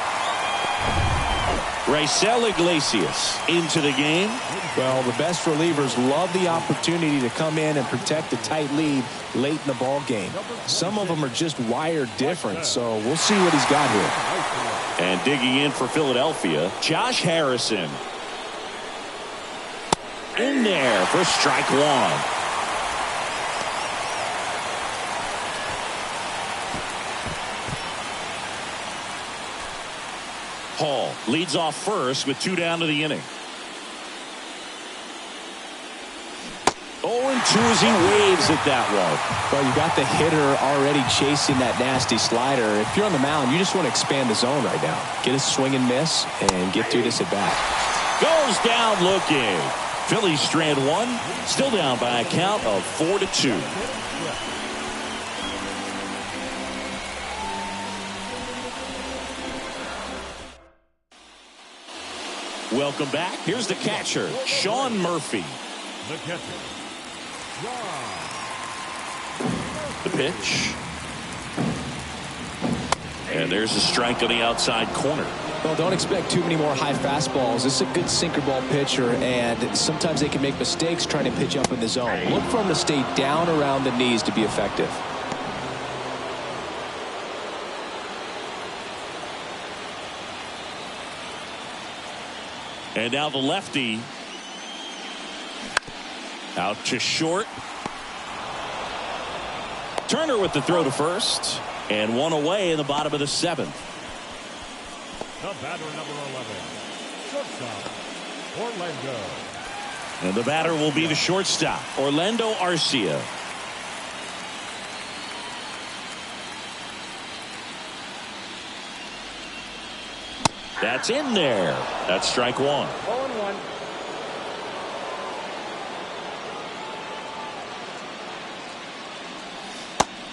Raisel Iglesias into the game. Well, the best relievers love the opportunity to come in and protect a tight lead late in the ball game. Some of them are just wired different, so we'll see what he's got here. And digging in for Philadelphia, Josh Harrison. In there for strike one. Hall leads off first with 2 down to the inning. 0-2 as he waves at that one. Well, you got the hitter already chasing that nasty slider. If you're on the mound, you just want to expand the zone right now. Get a swing and miss and get through this at bat. Goes down looking. Phillies strand one, still down by a count of 4-2. Welcome back. Here's the catcher, Sean Murphy. The catcher, The pitch. And there's a strike on the outside corner. Well, don't expect too many more high fastballs. This is a good sinker ball pitcher, and sometimes they can make mistakes trying to pitch up in the zone. Look for him to stay down around the knees to be effective. And now the lefty. Out to short. Turner with the throw to first. And one away in the bottom of the 7th. the batter number 11, shortstop, Orlando. And the batter will be the shortstop, Orlando Arcia. That's in there. That's strike one. 0-1.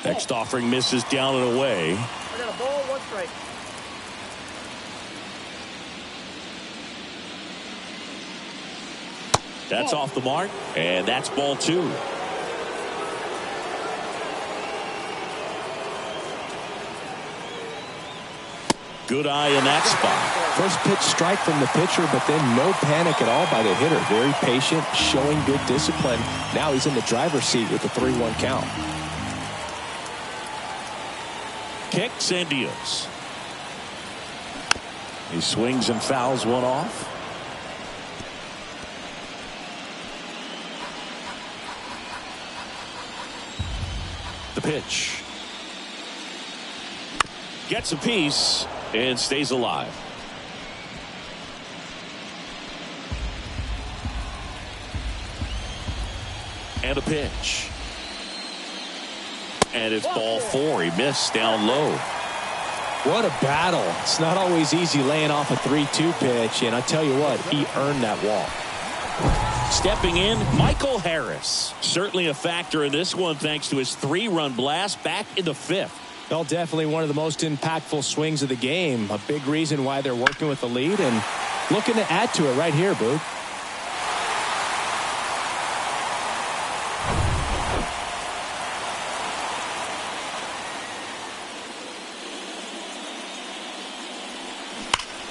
Next offering misses down and away. I got a ball, 1 strike. That's off the mark, and that's ball 2. Good eye in that spot. First pitch strike from the pitcher, but then no panic at all by the hitter. Very patient, showing good discipline. Now he's in the driver's seat with the 3-1 count. Kicks and deals. He swings and fouls one off. The pitch. Gets a piece and stays alive. And a pitch. And it's ball 4. He missed down low. What a battle. It's not always easy laying off a 3-2 pitch, and I tell you what, he earned that walk. Stepping in, Michael Harris. Certainly a factor in this one thanks to his 3-run blast back in the 5th. Well, definitely one of the most impactful swings of the game. A big reason why they're working with the lead and looking to add to it right here, Boog.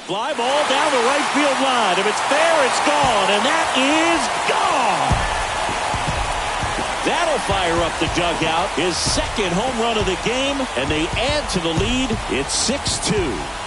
Fly ball down the right field line. If it's there, it's gone. And that is gone. That'll fire up the dugout. His second home run of the game. And they add to the lead. It's 6-2.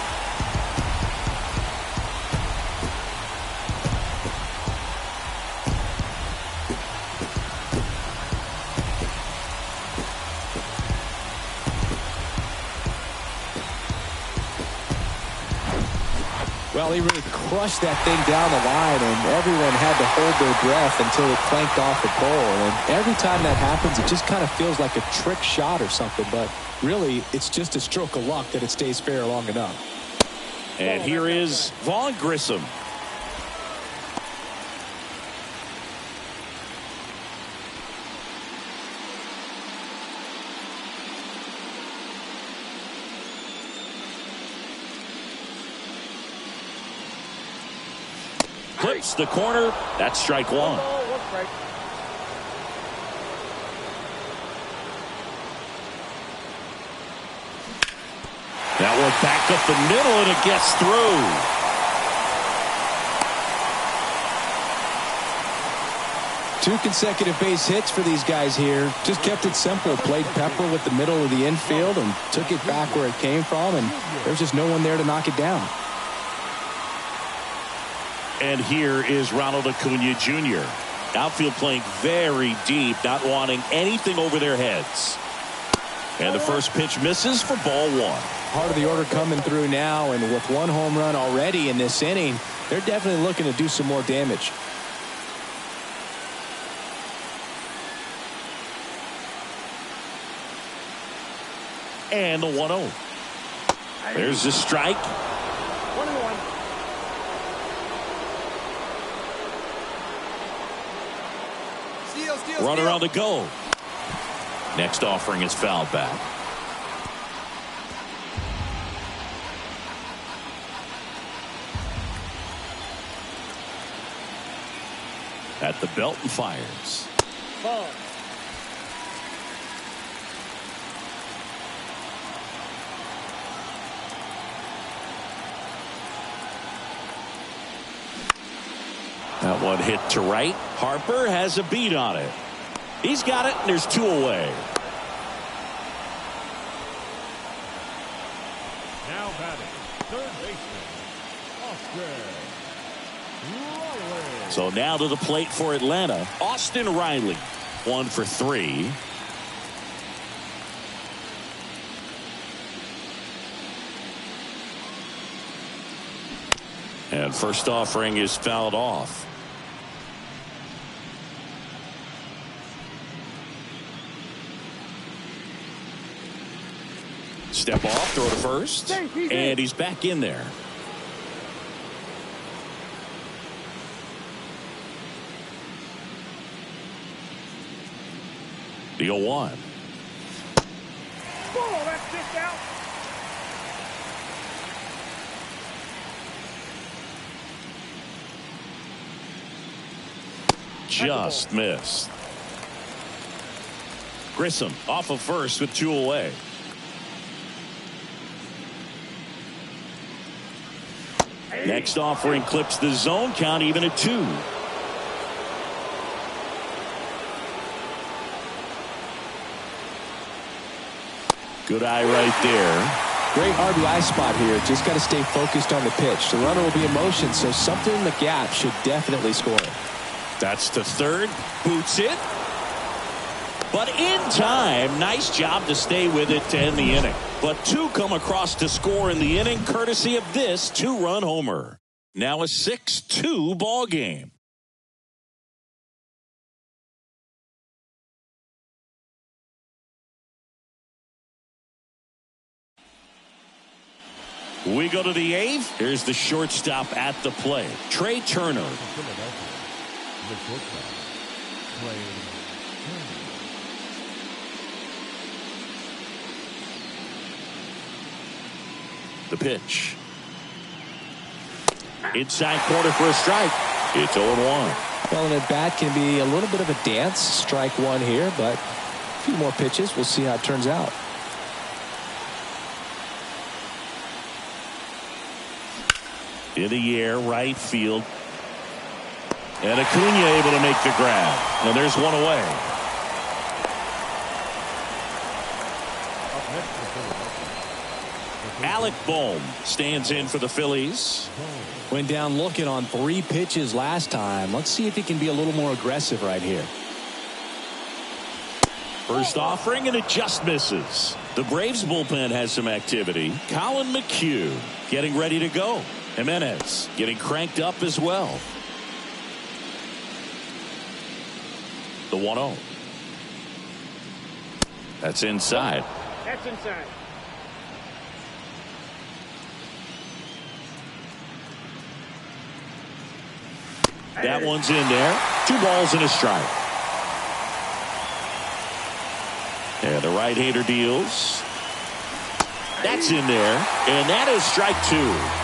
Well, he really crushed that thing down the line, and everyone had to hold their breath until it clanked off the pole. And every time that happens, it just kind of feels like a trick shot or something. But really, it's just a stroke of luck that it stays fair long enough. And here is Vaughn Grissom. Clips the corner. That's strike 1. That one back up the middle, and it gets through. Two consecutive base hits for these guys here. Just kept it simple. Played pepper with the middle of the infield and took it back where it came from, and there's just no one there to knock it down. And here is Ronald Acuna Jr. Outfield playing very deep, not wanting anything over their heads. And the first pitch misses for ball 1. Part of the order coming through now, and with 1 home run already in this inning, they're definitely looking to do some more damage. And the 1-0. There's the strike. 1-1. Runner on the go. Next offering is fouled back. At the belt and fires. Ball. That one hit to right. Harper has a beat on it. He's got it, and there's 2 away. Now batting, third baseman, Austin Riley. So now to the plate for Atlanta. Austin Riley, 1 for 3. And first offering is fouled off. Step off, throw to first, and he's back in there. The 0-1. Ball, that's kicked out. just missed. Grissom off of first with 2 away. Next offering clips the zone count even at 2. Good eye right there. Great RBI spot here. Just got to stay focused on the pitch. The runner will be in motion, so something in the gap should definitely score. That's to third. Boots it. But in time, nice job to stay with it to end the inning. But 2 come across to score in the inning, courtesy of this 2-run homer. Now a 6-2 ball game. We go to the 8th. Here's the shortstop at the plate, Trey Turner. The shortstop, Trey Turner. The pitch. Inside corner for a strike. It's 0-1. Well, an at-bat can be a little bit of a dance. Strike 1 here, but a few more pitches. We'll see how it turns out. In the air, right field. And Acuna able to make the grab. And there's 1 away. Alec Bohm stands in for the Phillies. Went down looking on 3 pitches last time. Let's see if he can be a little more aggressive right here. First offering, and it just misses. The Braves bullpen has some activity. Colin McHugh getting ready to go. Jimenez getting cranked up as well. The 1-0. That's inside. That's inside. That one's in there. 2 balls and a strike. And the right-hander deals. That's in there. And that is strike 2.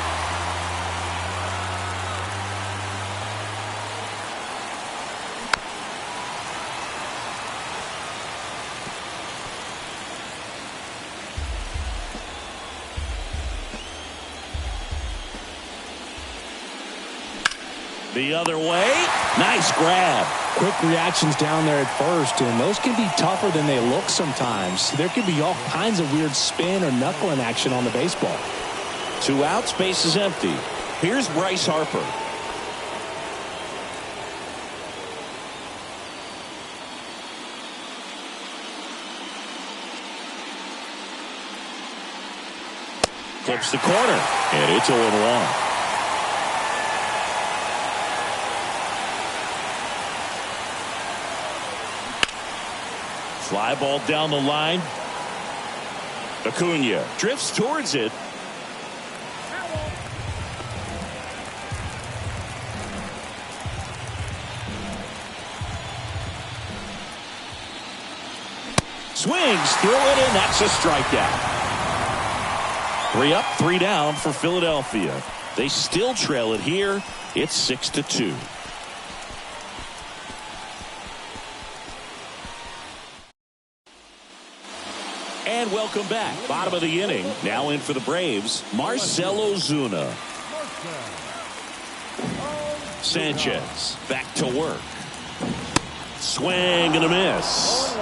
The other way. Nice grab. Quick reactions down there at first, and those can be tougher than they look sometimes. There could be all kinds of weird spin or knuckling action on the baseball. 2 outs, base is empty. Here's Bryce Harper. Clips the corner, and it's 0-1. Fly ball down the line. Acuna drifts towards it. Swings through it, and that's a strikeout. 3 up, 3 down for Philadelphia. They still trail it here. It's 6-2. And welcome back. Bottom of the inning. Now in for the Braves, Marcell Ozuna. Sanchez back to work. Swing and a miss.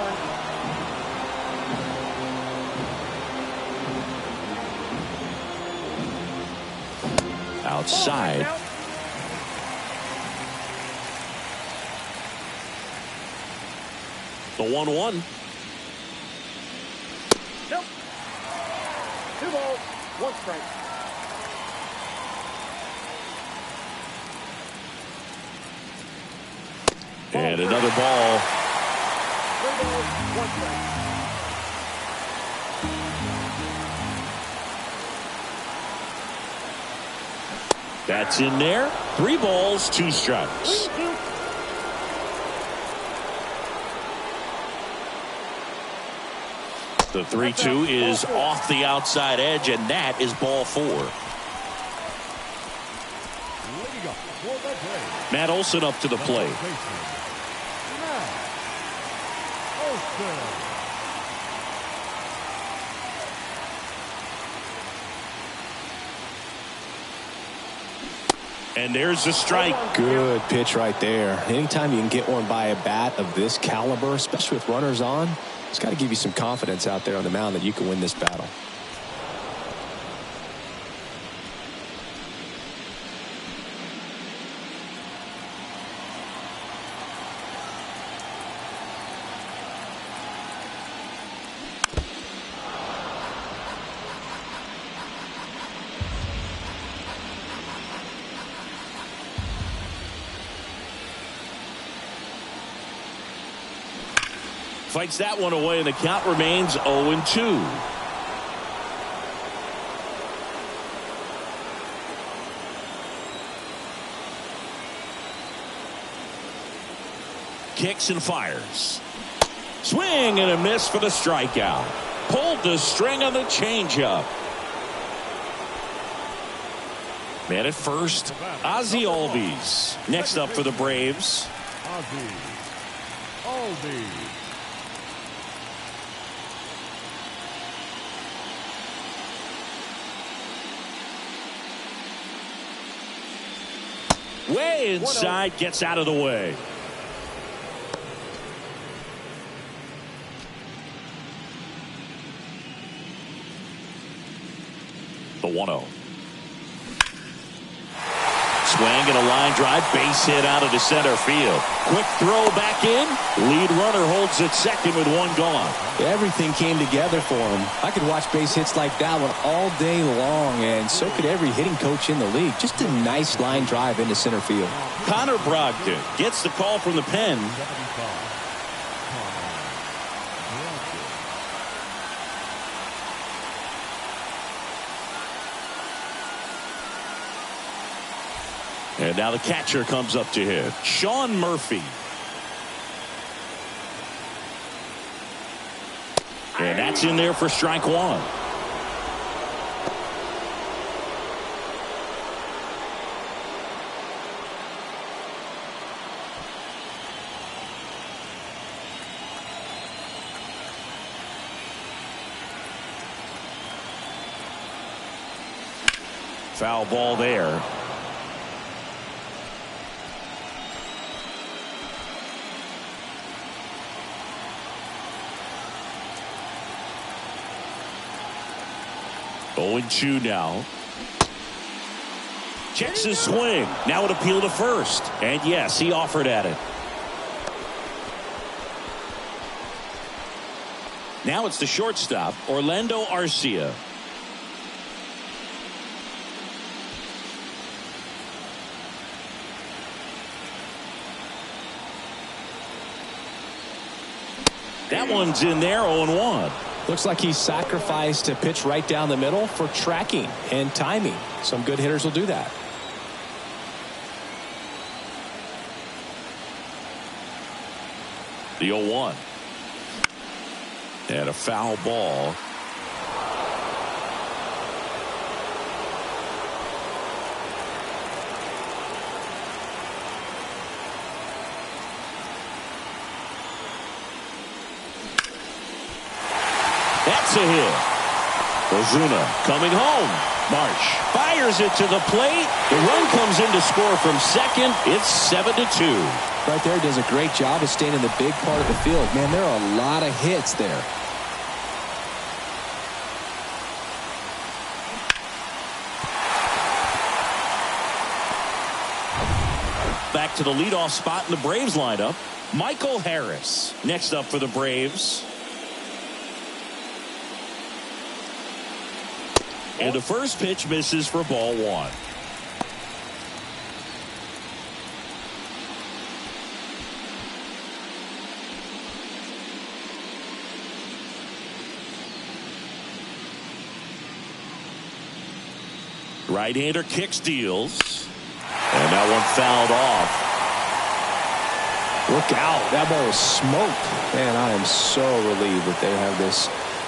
Outside. The 1-1. Nope. 2 balls, 1 strike. And another ball. 3 balls, 1 strike. That's in there. 3 balls, 2 strikes. The 3-2 is off the outside edge, and that is ball 4. Matt Olson up to the plate. Wilson. And there's a strike. Good pitch right there. Anytime you can get one by a bat of this caliber, especially with runners on, it's got to give you some confidence out there on the mound that you can win this battle. Fights that one away, and the count remains 0-2. Kicks and fires. Swing and a miss for the strikeout. Pulled the string on the changeup. Man at first, Ozzie Albies. Next up for the Braves. Ozzie Albies. Way inside, gets out of the way. The 1-0. Swing and a line drive, base hit out of the center field. Quick throw back in. Lead runner holds at second with one gone. Everything came together for him. I could watch base hits like that one all day long, and so could every hitting coach in the league. Just a nice line drive into center field. Connor Brogdon gets the call from the pen. 75. And now the catcher comes up to hit. Sean Murphy. And that's in there for strike one. Foul ball there. Going 2 now. Checks his swing. Now an appeal to first. And yes, he offered at it. Now it's the shortstop, Orlando Arcia. That one's in there, 0-1. Looks like he sacrificed a pitch right down the middle for tracking and timing. Some good hitters will do that. The 0-1. And a foul ball. That's a hit. Ozuna coming home. Marsh fires it to the plate. The run comes in to score from second. It's 7-2. Right there, does a great job of staying in the big part of the field. Man, there are a lot of hits there. Back to the leadoff spot in the Braves lineup. Michael Harris next up for the Braves. And the first pitch misses for ball one. Right-hander kicks, deals. And that one fouled off. Look out. That ball was smoked. Man, I am so relieved that they have this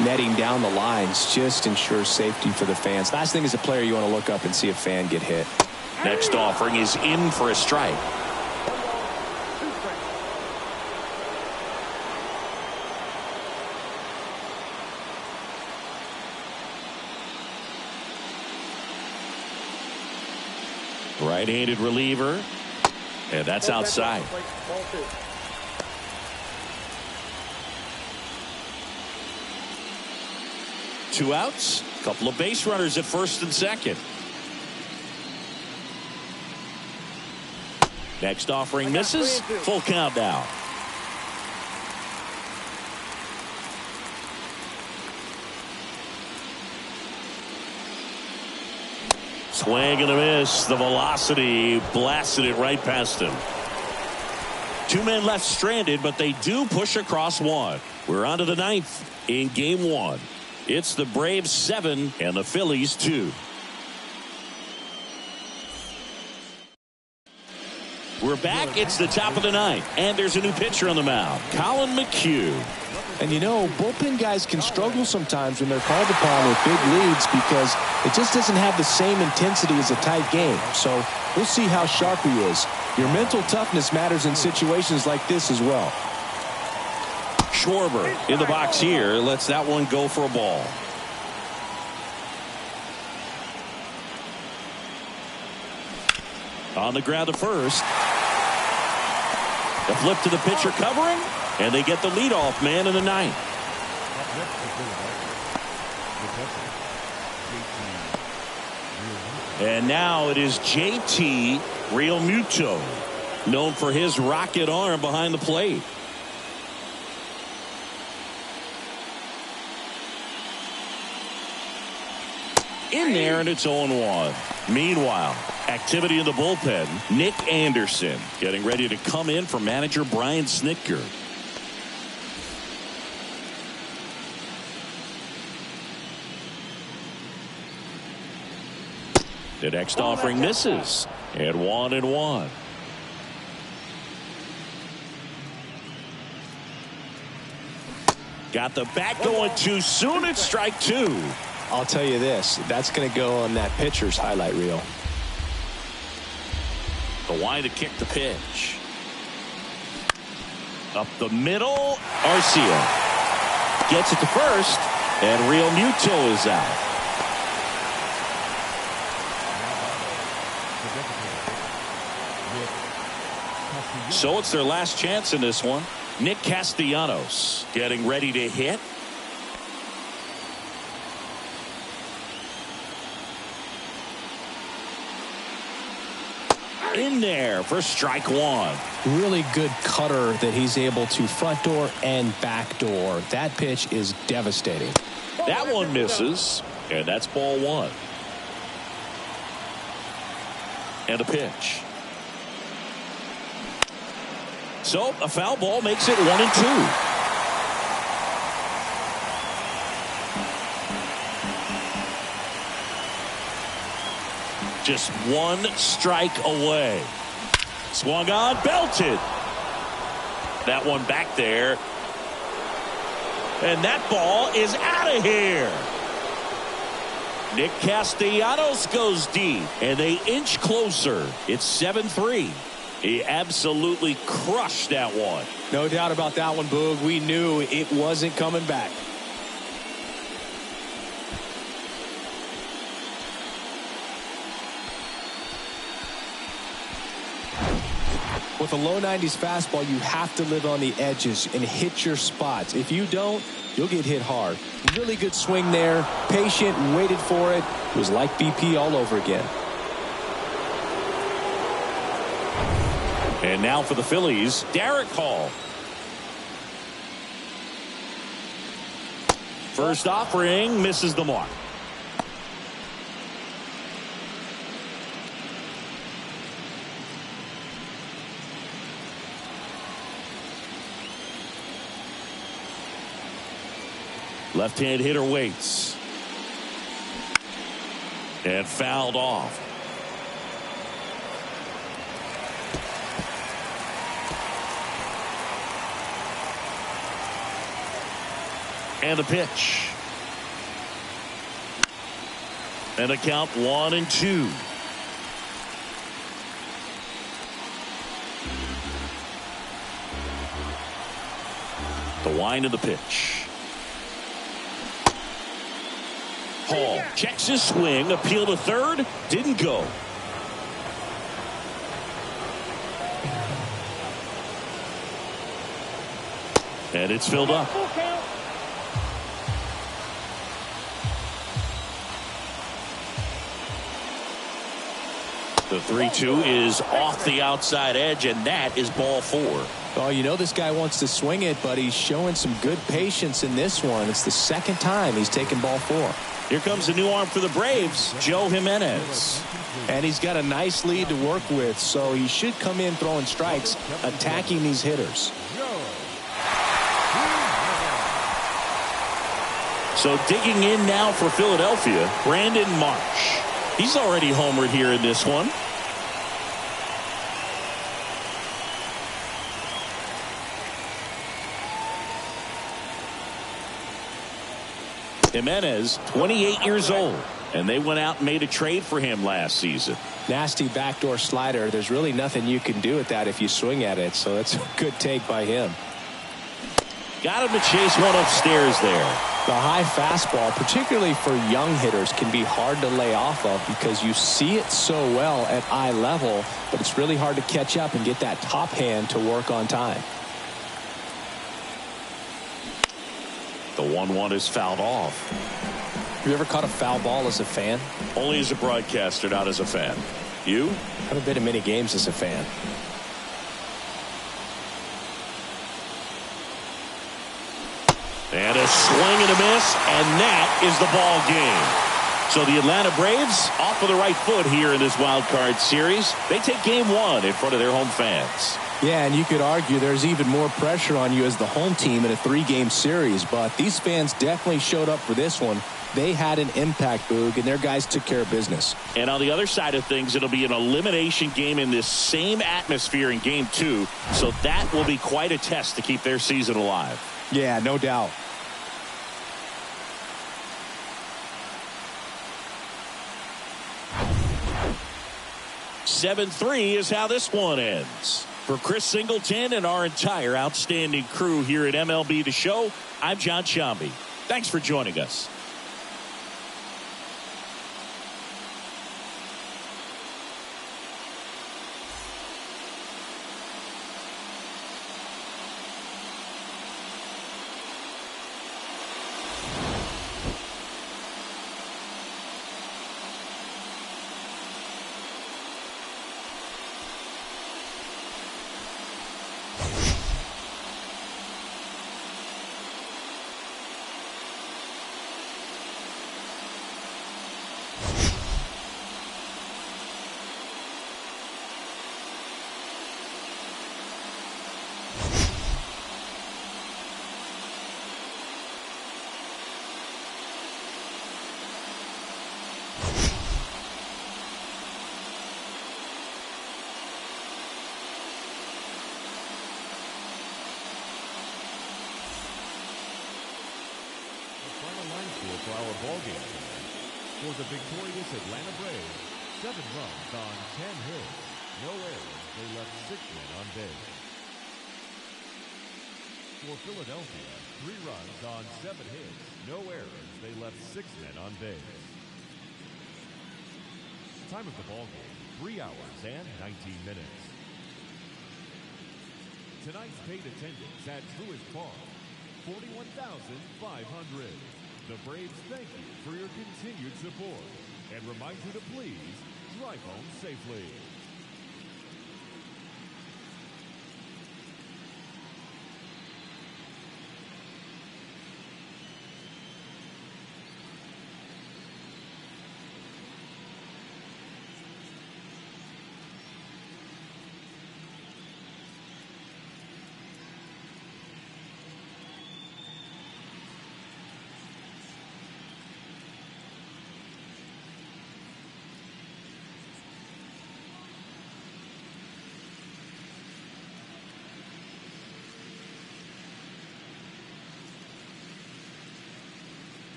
netting down the lines. Just ensures safety for the fans. Last thing as a player, you want to look up and see a fan get hit. Next offering is in for a strike. Right-handed reliever. And that's outside. Ball 2. Two outs. Couple of base runners at first and second. Next offering misses. Full count now. Swing and a miss. The velocity blasted it right past him. Two men left stranded, but they do push across one. We're on to the ninth in game one. It's the Braves 7 and the Phillies 2. We're back. It's the top of the ninth, and there's a new pitcher on the mound, Colin McHugh. And you know, bullpen guys can struggle sometimes when they're called upon with big leads because it just doesn't have the same intensity as a tight game. So we'll see how sharp he is. Your mental toughness matters in situations like this as well. Schwarber in the box here lets that one go for a ball. On the ground to first. The flip to the pitcher covering, and they get the leadoff man in the ninth. And now it is JT Realmuto, known for his rocket arm behind the plate. In there, and it's 0-1. Meanwhile, activity in the bullpen. Nick Anderson getting ready to come in for manager Brian Snitker. The next offering misses. And 1-1. Got the bat going too soon. It's strike 2. I'll tell you this, that's going to go on that pitcher's highlight reel. The wind to kick the pitch. Up the middle. Arcia gets it to first, and Realmuto is out. So it's their last chance in this one. Nick Castellanos getting ready to hit. In there for strike 1. Really good cutter that he's able to front door and back door. That pitch is devastating. That one misses, and that's ball 1. And a pitch. So a foul ball makes it 1-2. Just one strike away. Swung on, belted. That one back there. And that ball is out of here. Nick Castellanos goes deep, and they inch closer. It's 7-3. He absolutely crushed that one. No doubt about that one, Boog. We knew it wasn't coming back. With a low 90s fastball, you have to live on the edges and hit your spots. If you don't, you'll get hit hard. Really good swing there. Patient, waited for it. It was like BP all over again. And now for the Phillies, Derek Hall. First offering misses the mark. Left-hand hitter waits. And fouled off. And a pitch. And a count 1-2. The wind of the pitch. Hall checks his swing, appeal to third, didn't go. And it's filled up. Full count. The 3-2 is off the outside edge, and that is ball 4. Oh, you know this guy wants to swing it, but he's showing some good patience in this one. It's the second time he's taken ball 4. Here comes a new arm for the Braves, Joe Jimenez. And he's got a nice lead to work with, so he should come in throwing strikes, attacking these hitters. So digging in now for Philadelphia, Brandon Marsh. He's already homered here in this one. Jimenez, 28 years old, and they went out and made a trade for him last season. Nasty backdoor slider. There's really nothing you can do with that if you swing at it, so that's a good take by him. Got him to chase one upstairs there. The high fastball, particularly for young hitters, can be hard to lay off of because you see it so well at eye level, but it's really hard to catch up and get that top hand to work on time. The 1-1 is fouled off. Have you ever caught a foul ball as a fan? Only as a broadcaster, not as a fan. You? Haven't been to many games as a fan. And a swing and a miss, and that is the ball game. So the Atlanta Braves off of the right foot here in this wild card series. They take game 1 in front of their home fans. Yeah, and you could argue there's even more pressure on you as the home team in a 3-game series, but these fans definitely showed up for this one. They had an impact, Boog, and their guys took care of business. And on the other side of things, it'll be an elimination game in this same atmosphere in game 2, so that will be quite a test to keep their season alive. Yeah, no doubt. (7-3) is how this one ends. For Chris Singleton and our entire outstanding crew here at MLB The Show, I'm John Shambi. Thanks for joining us. For our ball game tonight, for the victorious Atlanta Braves, 7 runs on 10 hits, no errors. They left 6 men on base. For Philadelphia, 3 runs on 7 hits, no errors. They left 6 men on base. Time of the ball game, 3 hours and 19 minutes. Tonight's paid attendance at Truist Park, 41,500. The Braves thank you for your continued support and remind you to please drive home safely.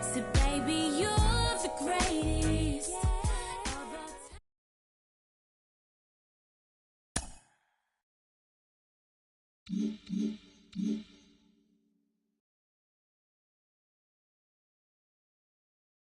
So baby, you're the greatest.